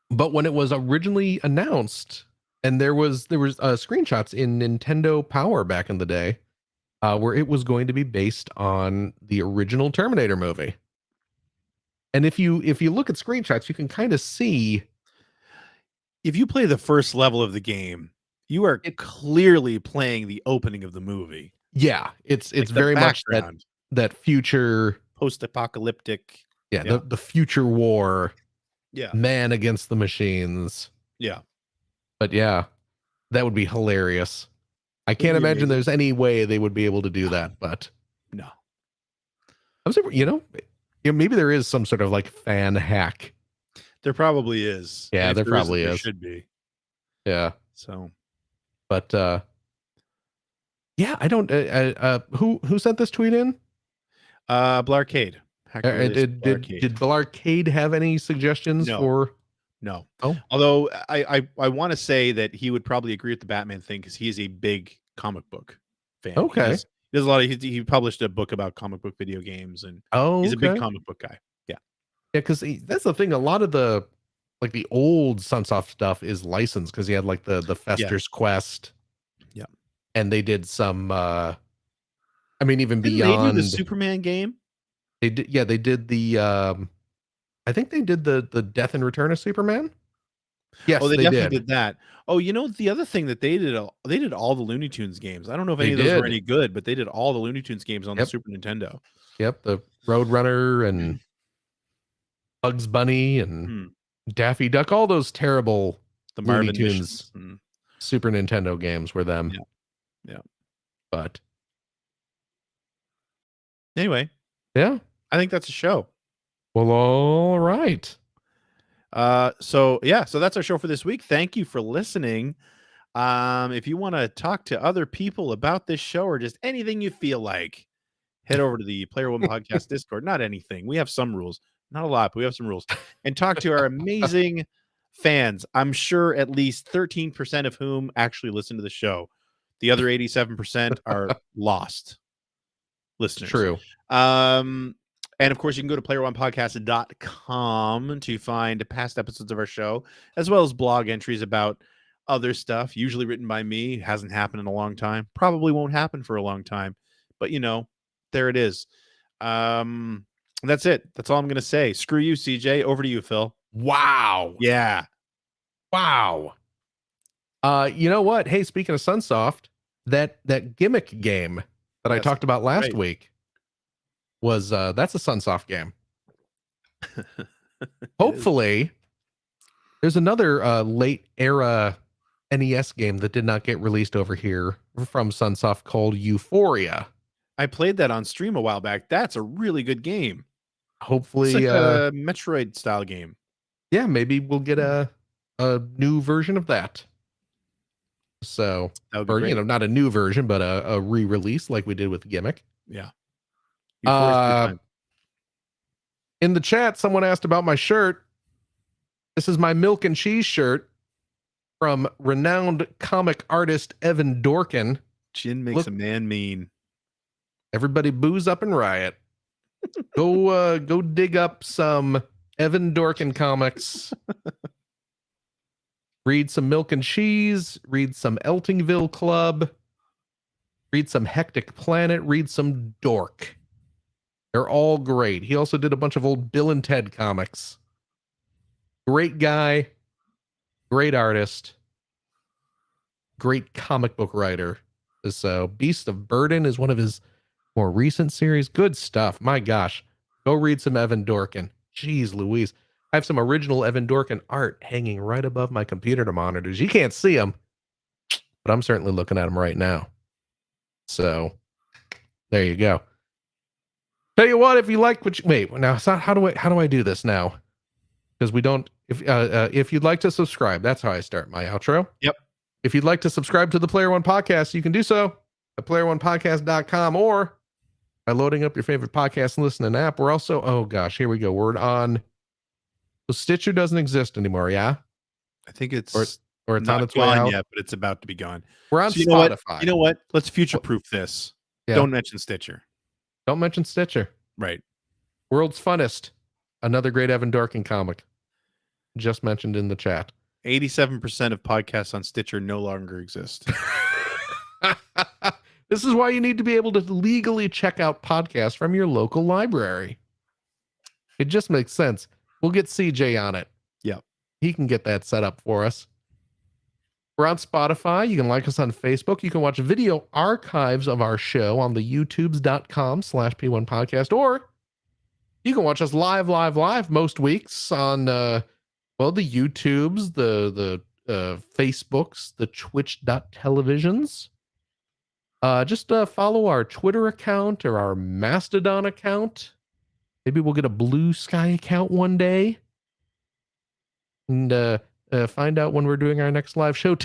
But when it was originally announced, and there was screenshots in Nintendo Power back in the day, where it was going to be based on the original Terminator movie. And if you look at screenshots, you can kind of see. If you play the first level of the game, you are clearly playing the opening of the movie. Yeah, it's very much that future post-apocalyptic. Yeah, the future war. Yeah, man against the machines. Yeah, but yeah, that would be hilarious. I can't imagine there's any way they would be able to do that, but no. I'm super, maybe there is some sort of like fan hack. There probably is. Yeah, there probably is. There should be. Yeah. So, but yeah, I don't. Who sent this tweet in? Blarcade. Did Blarcade have any suggestions for? No. Oh, although I want to say that he would probably agree with the Batman thing because he is a big comic book fan. Okay. He does a lot of. He published a book about comic book video games, and he's a big comic book guy. Yeah. Yeah, because that's the thing. A lot of the old Sunsoft stuff is licensed because he had like the Fester's Quest. Yeah. And they did some. I mean, even Didn't beyond they do the Superman game. They did. Yeah, they did the. I think they did the Death and Return of Superman. Yes, they definitely did that. Oh, the other thing that they did all the Looney Tunes games. I don't know if any of those were any good, but they did all the Looney Tunes games on the Super Nintendo. Yep, the Roadrunner and Bugs Bunny and Daffy Duck, all those terrible Looney Tunes Super Nintendo games were them. Yeah. But anyway, yeah, I think that's a show. Well, all right. So that's our show for this week. Thank you for listening. If you want to talk to other people about this show or just anything you feel like, head over to the Player One Podcast Discord. Not anything. We have some rules. Not a lot, but we have some rules. And talk to our amazing fans. I'm sure at least 13% of whom actually listen to the show. The other 87% are lost listeners. True. And of course, you can go to playeronepodcast.com to find past episodes of our show, as well as blog entries about other stuff, usually written by me. It hasn't happened in a long time. Probably won't happen for a long time. But, there it is. That's it. That's all I'm going to say. Screw you, CJ. Over to you, Phil. Wow. Yeah. Wow. You know what? Hey, speaking of Sunsoft, that gimmick game that I talked about last week was that's a Sunsoft game. Hopefully there's another late era NES game that did not get released over here from Sunsoft called Euphoria. I played that on stream a while back. That's a really good game. Hopefully it's like a Metroid style game. Yeah, maybe we'll get a new version of that. So, or not a new version, but a re-release like we did with Gimmick. Yeah. In the chat, someone asked about my shirt. This is my milk and cheese shirt from renowned comic artist Evan Dorkin. Chin makes a man mean. Everybody booze up and riot. Go dig up some Evan Dorkin comics. Read some Milk and Cheese. Read some Eltingville Club. Read some Hectic Planet. Read some Dork. They're all great. He also did a bunch of old Bill and Ted comics. Great guy. Great artist. Great comic book writer. So Beast of Burden is one of his more recent series. Good stuff. My gosh. Go read some Evan Dorkin. Jeez Louise. I have some original Evan Dorkin art hanging right above my computer monitors. You can't see them, but I'm certainly looking at them right now. So there you go. Tell you what, if you like what you wait, now how do I do this now? Because we don't, if you'd like to subscribe, that's how I start my outro. Yep. If you'd like to subscribe to the Player One Podcast, you can do so at player1podcast.com or by loading up your favorite podcast and listening app. We're also, oh gosh, here we go. We're on, so Stitcher doesn't exist anymore, yeah? I think it's or it's not on its way out yet, but it's about to be gone. We're on So Spotify. You know what? Let's future-proof this. Yeah. Don't mention Stitcher. Don't mention Stitcher. Right. World's Funnest, another great Evan Dorkin comic. Just mentioned in the chat. 87% of podcasts on Stitcher no longer exist. This is why you need to be able to legally check out podcasts from your local library. It just makes sense. We'll get CJ on it. Yep. He can get that set up for us. We're on Spotify. You can like us on Facebook. You can watch video archives of our show on the youtubes.com/P1 podcast, or you can watch us live most weeks on, the YouTubes, the Facebooks, the Twitch.televisions. Just follow our Twitter account or our Mastodon account. Maybe we'll get a Blue Sky account one day. And find out when we're doing our next live show.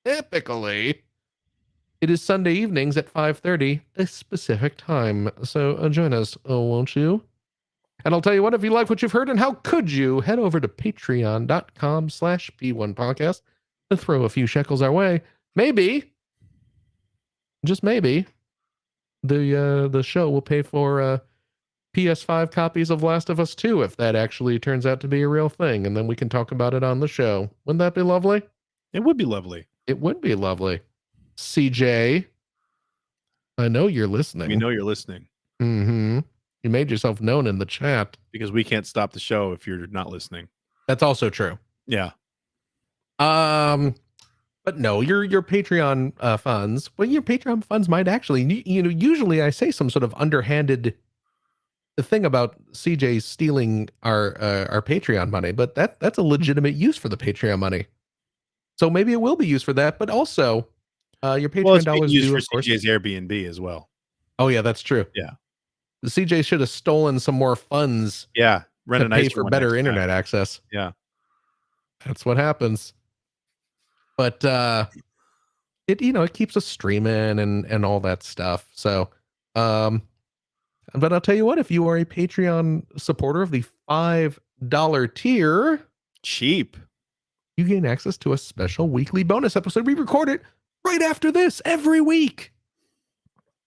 Typically, it is Sunday evenings at 5:30, a specific time. So join us, won't you? And I'll tell you what, if you like what you've heard, and how could you, head over to patreon.com/P1 podcast to throw a few shekels our way. Maybe, just maybe, the show will pay for PS5 copies of Last of Us 2 if that actually turns out to be a real thing, and then we can talk about it on the show. Wouldn't that be lovely? It would be lovely. It would be lovely. CJ, I know you're listening. We know you're listening. Mm-hmm. You made yourself known in the chat. Because we can't stop the show if you're not listening. That's also true. Yeah. But no, your Patreon funds. Well, your Patreon funds might actually, usually I say some sort of underhanded thing about CJ stealing our Patreon money, but that's a legitimate use for the Patreon money. So maybe it will be used for that, but also your Patreon dollars used do, for of course. CJ's Airbnb as well. Oh yeah, that's true. Yeah. The CJ should have stolen some more funds. Yeah. To pay for better internet access. Yeah. That's what happens. But it keeps us streaming and all that stuff. So but I'll tell you what, if you are a Patreon supporter of the $5 tier, cheap, you gain access to a special weekly bonus episode. We record it right after this every week.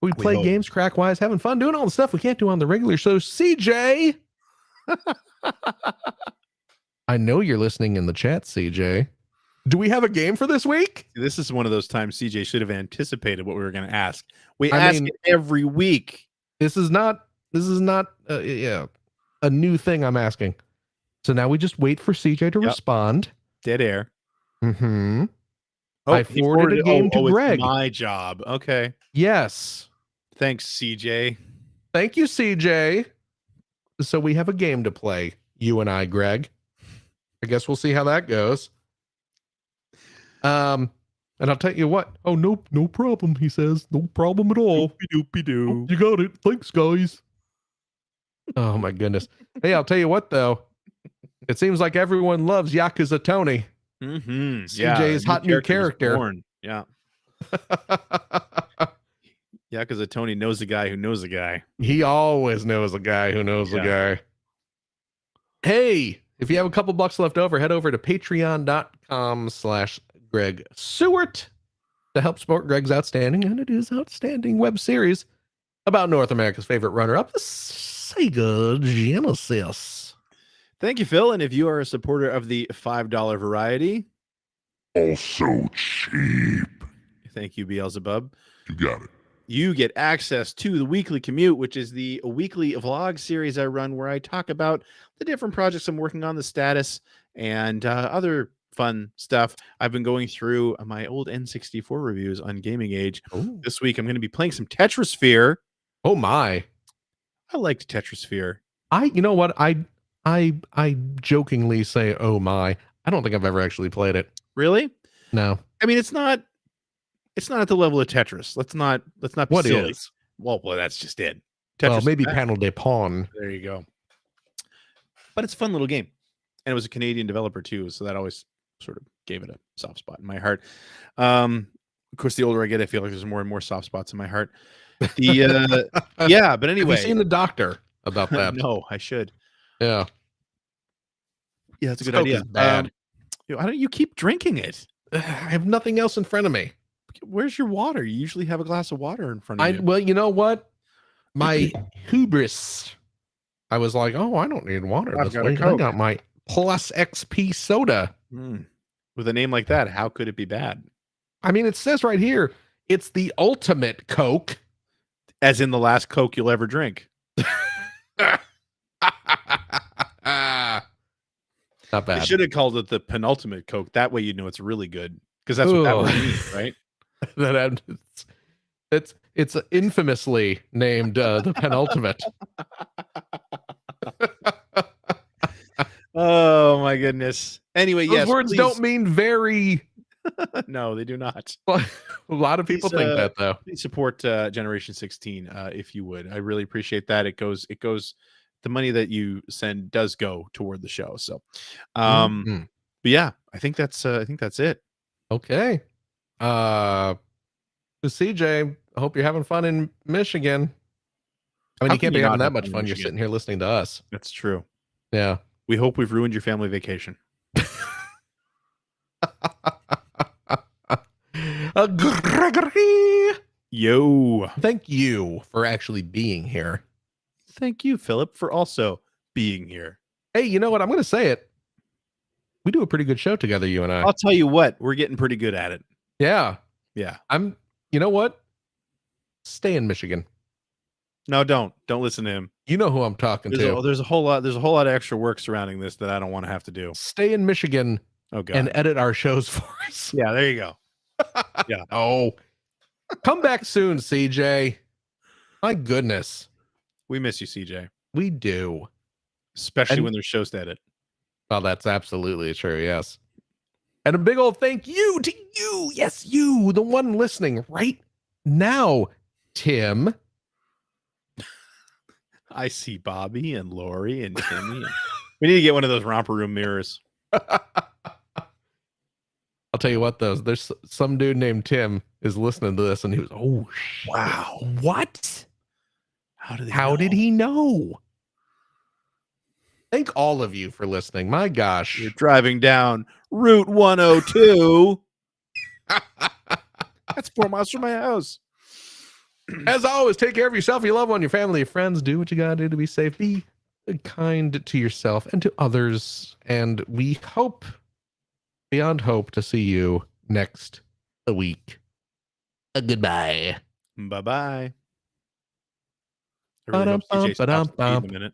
We play games, crack wise, having fun, doing all the stuff we can't do on the regular show. CJ, I know you're listening in the chat, CJ. Do we have a game for this week? This is one of those times CJ should have anticipated what we were going to ask. We ask it every week. This is not a new thing I'm asking. So now we just wait for CJ to respond. Dead air. Mm-hmm. I forwarded a game to Greg. It's my job. Okay. Yes. Thanks, CJ. Thank you, CJ. So we have a game to play, you and I, Greg. I guess we'll see how that goes. And I'll tell you what. Oh, no problem, he says. No problem at all. Doopy-doo. You got it. Thanks, guys. Oh, my goodness. Hey, I'll tell you what, though. It seems like everyone loves Yakuza Tony. Mm-hmm. CJ's hot new character. Yeah. Yakuza Tony knows a guy who knows a guy. He always knows a guy who knows a guy. Hey, if you have a couple bucks left over, head over to patreon.com/Greg Seward to help support Greg's outstanding, and it is outstanding, web series about North America's favorite runner-up, the Sega Genesis. Thank you, Phil. And if you are a supporter of the $5 variety, also cheap. Thank you, Beelzebub. You got it. You get access to the Weekly Commute, which is the weekly vlog series I run where I talk about the different projects I'm working on, the status, and other fun stuff. I've been going through my old N64 reviews on Gaming Age. Ooh. This week, I'm going to be playing some Tetrasphere. Oh my! I liked Tetrasphere. You know what? I jokingly say, oh my. I don't think I've ever actually played it. Really? No. I mean, it's not at the level of Tetris. Let's not be What silly. is? Well, that's just it. Well, Tetris maybe is bad. Panel de Pawn. There you go. But it's a fun little game. And it was a Canadian developer too, so that always sort of gave it a soft spot in my heart. Of course, the older I get, I feel like there's more and more soft spots in my heart. The yeah, but anyway. Have you seen the doctor about that? No, I should. Yeah. Yeah, that's a good Coke idea. is bad. Why don't you keep drinking it? I have nothing else in front of me. Where's your water? You usually have a glass of water in front of you. Well, you know what? My hubris. I was like, oh, I don't need water. I've got a I Coke. got my Plus XP soda. With a name like that, how could it be bad? I mean, it says right here, it's the ultimate Coke. As in the last Coke you'll ever drink. Not bad. They should have called it the penultimate Coke. That way you know it's really good. Because that's what that would mean, right? It's infamously named the penultimate. Oh my goodness. Anyway, Those yes, words please. don't mean very. No, they do not. A lot of people think that though. Please support Generation 16 if you would. I really appreciate that. It goes. The money that you send does go toward the show. So, but yeah, I think that's it. Okay. CJ, I hope you're having fun in Michigan. I mean, How you can can't be you having not that have much fun in fun. You're Michigan? sitting here listening to us. That's true. Yeah. We hope we've ruined your family vacation. Gregory, Yo. thank you for actually being here. Thank you, Philip, for also being here. Hey, you know what? I'm going to say it. We do a pretty good show together, you and I. I'll tell you what, we're getting pretty good at it. Yeah. Yeah. You know what? Stay in Michigan. No, don't listen to him. You know who I'm talking to. There's a whole lot of extra work surrounding this that I don't want to have to do. Stay in Michigan and edit our shows for us. Yeah, there you go. Yeah. Oh, come back soon, CJ. My goodness. We miss you, CJ. We do. Especially when there's shows to edit. Well, that's absolutely true. Yes. And a big old thank you to you. Yes, you, the one listening right now, Tim. I see Bobby and Lori and Timmy. We need to get one of those romper room mirrors. I'll tell you what, though, there's some dude named Tim is listening to this, and he was, oh, wow, what? How did he know? Thank all of you for listening. My gosh. You're driving down Route 102. That's 4 miles from my house. As always, take care of yourself, your loved one, your family, your friends. Do what you gotta do to be safe. Be kind to yourself and to others. And we hope, beyond hope, to see you next week. Goodbye. Bye-bye. I really Ba-dum, hope CJ stops ba-dum, to pee in a minute.